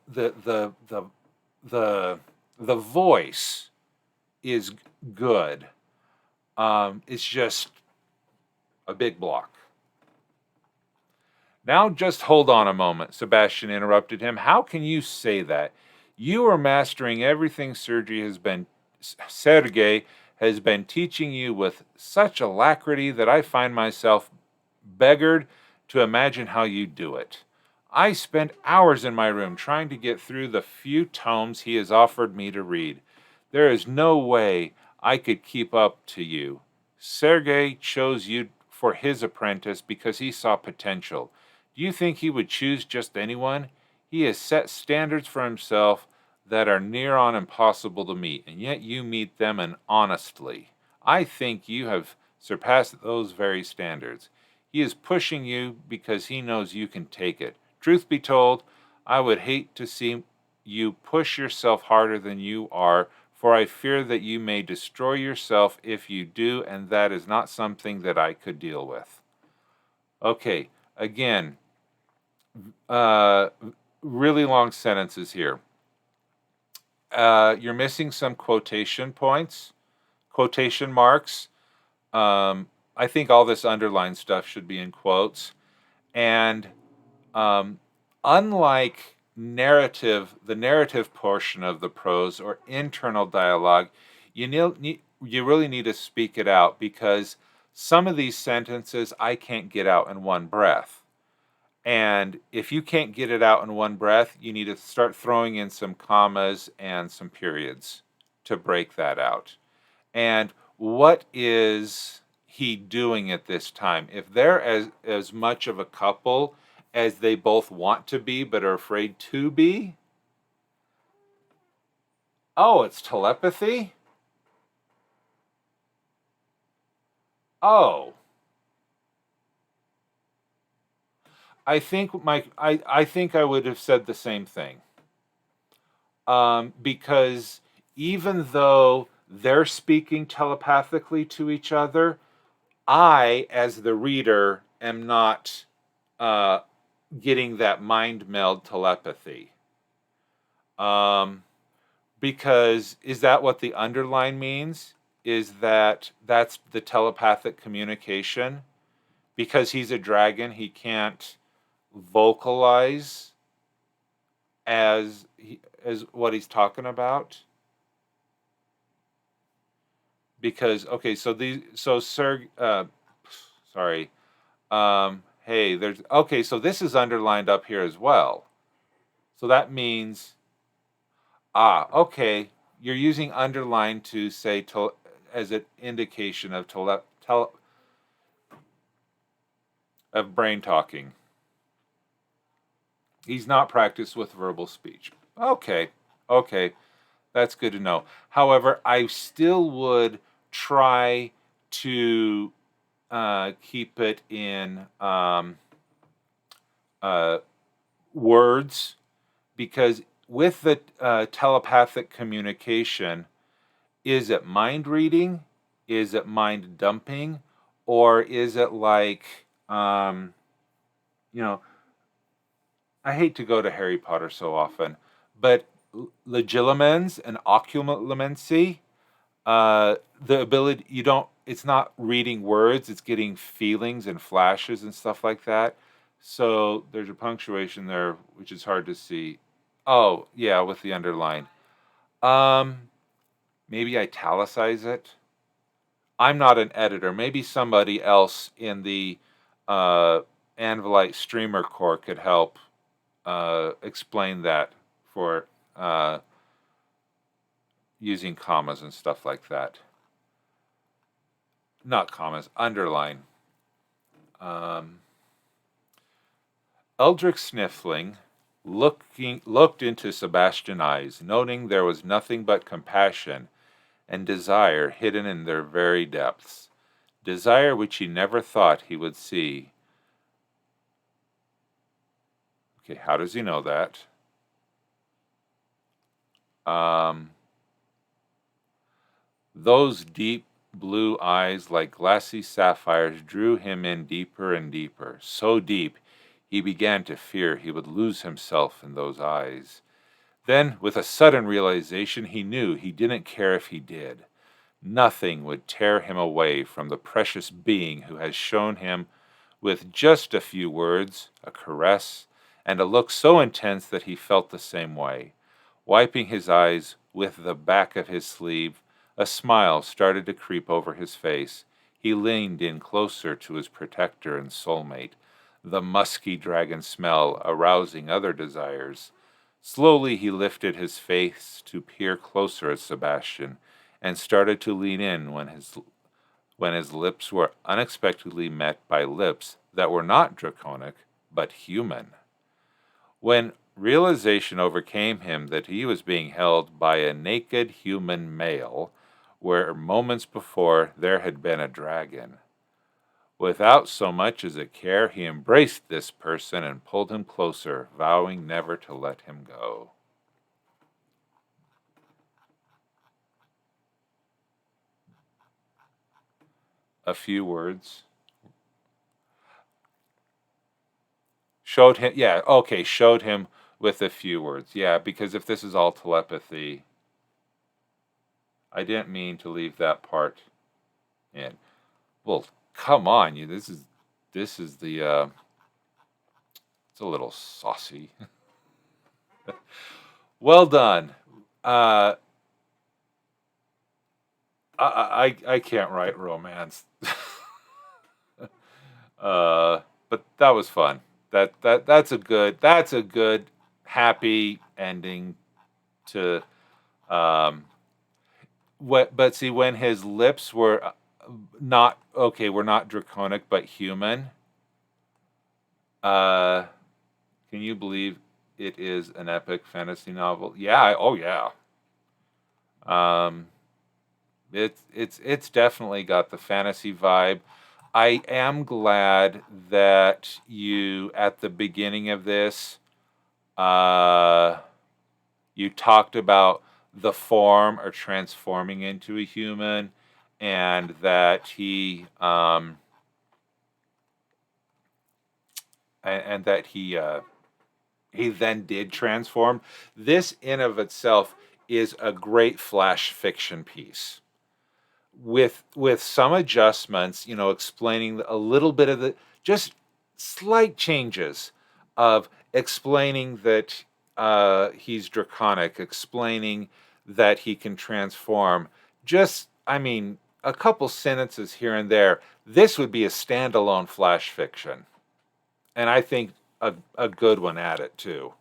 [SPEAKER 1] voice is good. It's just a big block. Now just hold on a moment, Sebastian interrupted him. How can you say that? You are mastering everything Sergei has been teaching you with such alacrity that I find myself beggared to imagine how you do it. I spent hours in my room trying to get through the few tomes he has offered me to read. There is no way I could keep up to you. Sergei chose you for his apprentice because he saw potential. Do you think he would choose just anyone? He has set standards for himself that are near on impossible to meet, and yet you meet them and honestly. I think you have surpassed those very standards. He is pushing you because he knows you can take it. Truth be told, I would hate to see you push yourself harder than you are, for I fear that you may destroy yourself if you do, and that is not something that I could deal with. Okay, again, really long sentences here. You're missing some quotation points, quotation marks. I think all this underlined stuff should be in quotes. And unlike the narrative portion of the prose or internal dialogue, you really need to speak it out, because some of these sentences I can't get out in one breath. And if you can't get it out in one breath, you need to start throwing in some commas and some periods to break that out. And what is he doing at this time? If they're as much of a couple as they both want to be but are afraid to be? Oh, it's telepathy? Oh. I think I think I would have said the same thing. Because even though they're speaking telepathically to each other, I, as the reader, am not getting that mind meld telepathy. Because is that what the underline means? Is that's the telepathic communication? Because he's a dragon, he can't vocalize as what he's talking about. Because okay, so hey, there's okay, so this is underlined up here as well. So that means okay, you're using underline to say as an indication of of brain talking. He's not practiced with verbal speech. Okay, that's good to know. However, I still would try to keep it in words, because with the telepathic communication, is it mind reading? Is it mind dumping? Or is it like, I hate to go to Harry Potter so often, but legilimens and occlumency, the ability, it's not reading words, it's getting feelings and flashes and stuff like that. So there's a punctuation there, which is hard to see. Oh, yeah, with the underline. Maybe italicize it. I'm not an editor. Maybe somebody else in the Anvilite Streamer Core could help explain that for using commas and stuff like that. Not commas, underline. Eldrick Sniffling looked into Sebastian's eyes, noting there was nothing but compassion and desire hidden in their very depths. Desire which he never thought he would see. Okay, how does he know that? Those deep blue eyes like glassy sapphires drew him in deeper and deeper, so deep he began to fear he would lose himself in those eyes. Then, with a sudden realization, he knew he didn't care if he did. Nothing would tear him away from the precious being who has shown him, with just a few words, a caress, and a look so intense that he felt the same way. Wiping his eyes with the back of his sleeve, a smile started to creep over his face. He leaned in closer to his protector and soulmate, the musky dragon smell arousing other desires. Slowly he lifted his face to peer closer at Sebastian, and started to lean in when his lips were unexpectedly met by lips that were not draconic, but human. When realization overcame him that he was being held by a naked human male, where moments before there had been a dragon. Without so much as a care, he embraced this person and pulled him closer, vowing never to let him go. A few words. Showed him with a few words. Yeah, because if this is all telepathy, I didn't mean to leave that part in. Well, come on, this is the it's a little saucy. Well done. I can't write romance. But that was fun. That's a good happy ending to but see, when his lips were not okay, we're not draconic but human. Can you believe it is an epic fantasy novel? Yeah, oh yeah. It's definitely got the fantasy vibe. I am glad that you, at the beginning of this, you talked about the form or transforming into a human, and that he he then did transform. This in of itself is a great flash fiction piece with some adjustments, explaining a little bit of the just slight changes of explaining that he's draconic, explaining that he can transform. Just, a couple sentences here and there. This would be a standalone flash fiction, and I think a good one at it too.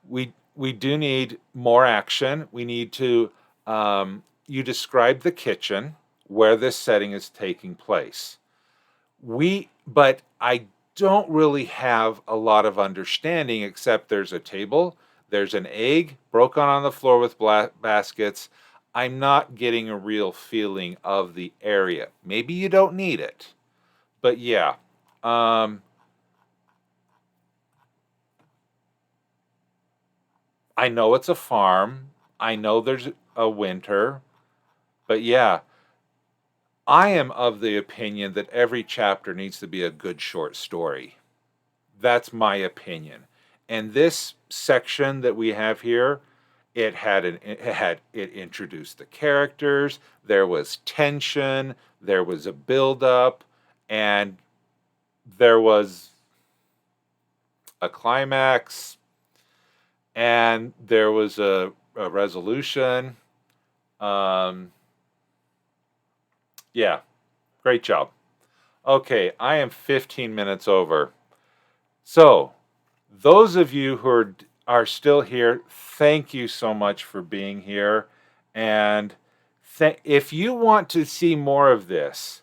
[SPEAKER 1] We do need more action. We need to. You described the kitchen where this setting is taking place. But I don't really have a lot of understanding, except there's a table, there's an egg broken on the floor with baskets. I'm not getting a real feeling of the area. Maybe you don't need it, but yeah. I know it's a farm. I know there's a winter, but yeah. I am of the opinion that every chapter needs to be a good short story. That's my opinion. And this section that we have here, it introduced the characters, there was tension, there was a build-up, and there was a climax, and there was a resolution. Yeah, great job. Okay, I am 15 minutes over. So, those of you who are still here, thank you so much for being here. And if you want to see more of this,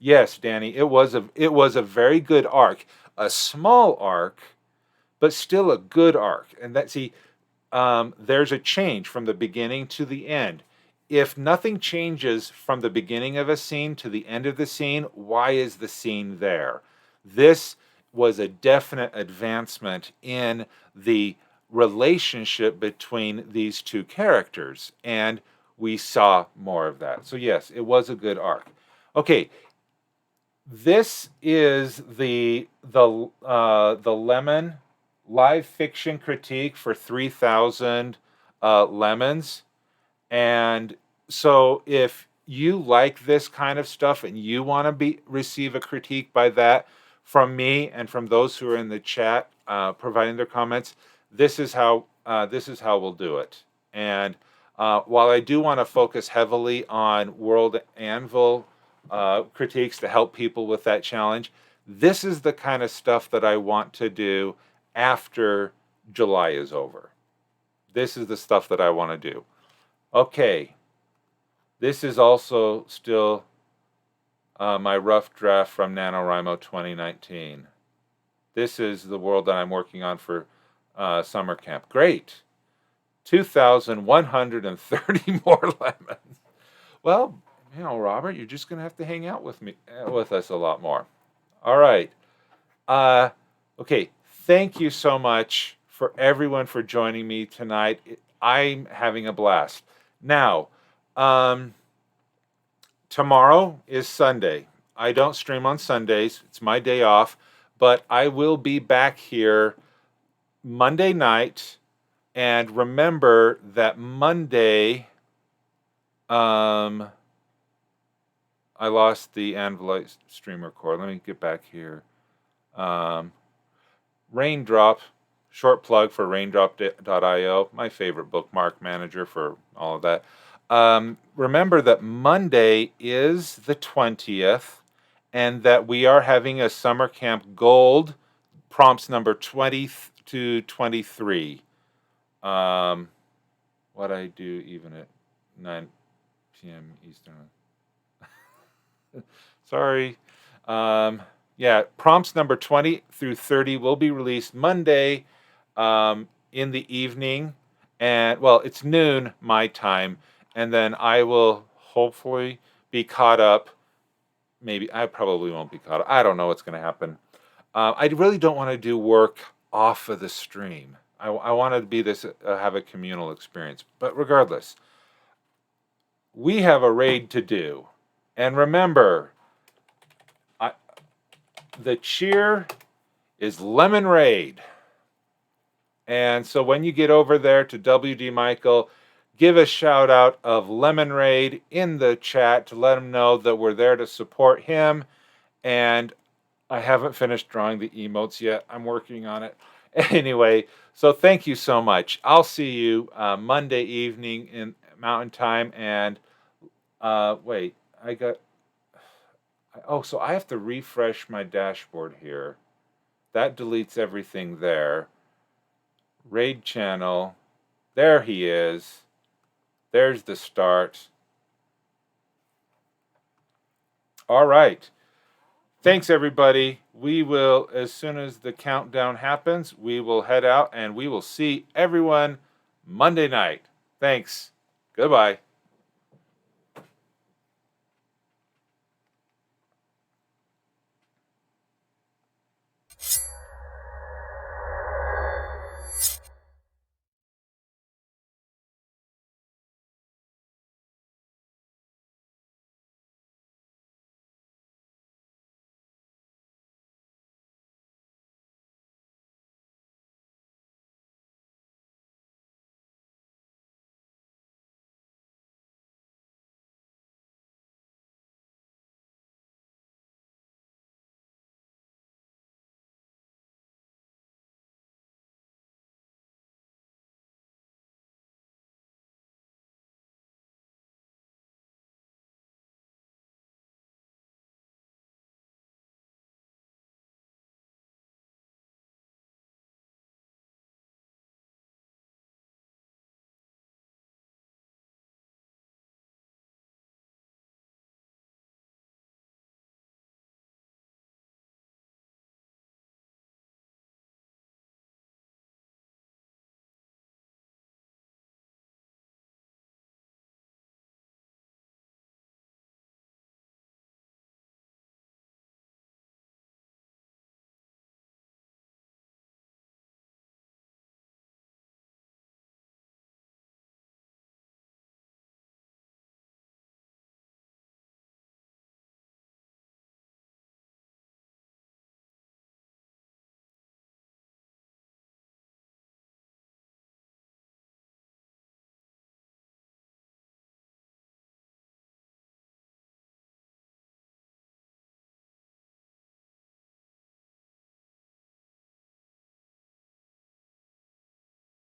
[SPEAKER 1] Yes, Danny, it was a very good arc. A small arc, but still a good arc. And there's a change from the beginning to the end. If nothing changes from the beginning of a scene to the end of the scene, why is the scene there? This was a definite advancement in the relationship between these two characters, and we saw more of that. So yes, it was a good arc. Okay, this is the Lemon live fiction critique for 3,000 lemons. And so if you like this kind of stuff and you want to receive a critique by that from me and from those who are in the chat providing their comments, this is how we'll do it. And while I do want to focus heavily on World Anvil critiques to help people with that challenge, this is the kind of stuff that I want to do after July is over. This is the stuff that I want to do. Okay, this is also still my rough draft from NaNoWrimo 2019. This is the world that I'm working on for summer camp. Great. 2,130 more lemons. Well, Robert, you're just going to have to hang out with us a lot more. All right. Okay, thank you so much for everyone for joining me tonight. I'm having a blast. Now, tomorrow is Sunday. I don't stream on Sundays. It's my day off, but I will be back here Monday night. And remember that Monday, I lost the Anvil stream record. Let me get back here. Raindrop, short plug for raindrop.io, my favorite bookmark manager for all of that. Remember that Monday is the 20th, and that we are having a summer camp gold, prompts number 20 to 23. What I do even at 9 p.m. Eastern. Sorry. Yeah, prompts number 20 through 30 will be released Monday in the evening. And, well, it's noon my time. And then I will hopefully be caught up. Maybe I probably won't be caught up. I don't know what's going to happen. I really don't want to do work off of the stream. I want to be have a communal experience. But regardless, we have a raid to do. And remember, the cheer is Lemon Raid. And so when you get over there to WD Michael, give a shout out of Lemon Raid in the chat to let him know that we're there to support him. And I haven't finished drawing the emotes yet. I'm working on it. Anyway, so thank you so much. I'll see you Monday evening in Mountain Time. And wait, so I have to refresh my dashboard here. That deletes everything there. Raid channel. There he is. There's the start. All right. Thanks, everybody. We will, as soon as the countdown happens, we will head out and we will see everyone Monday night. Thanks. Goodbye.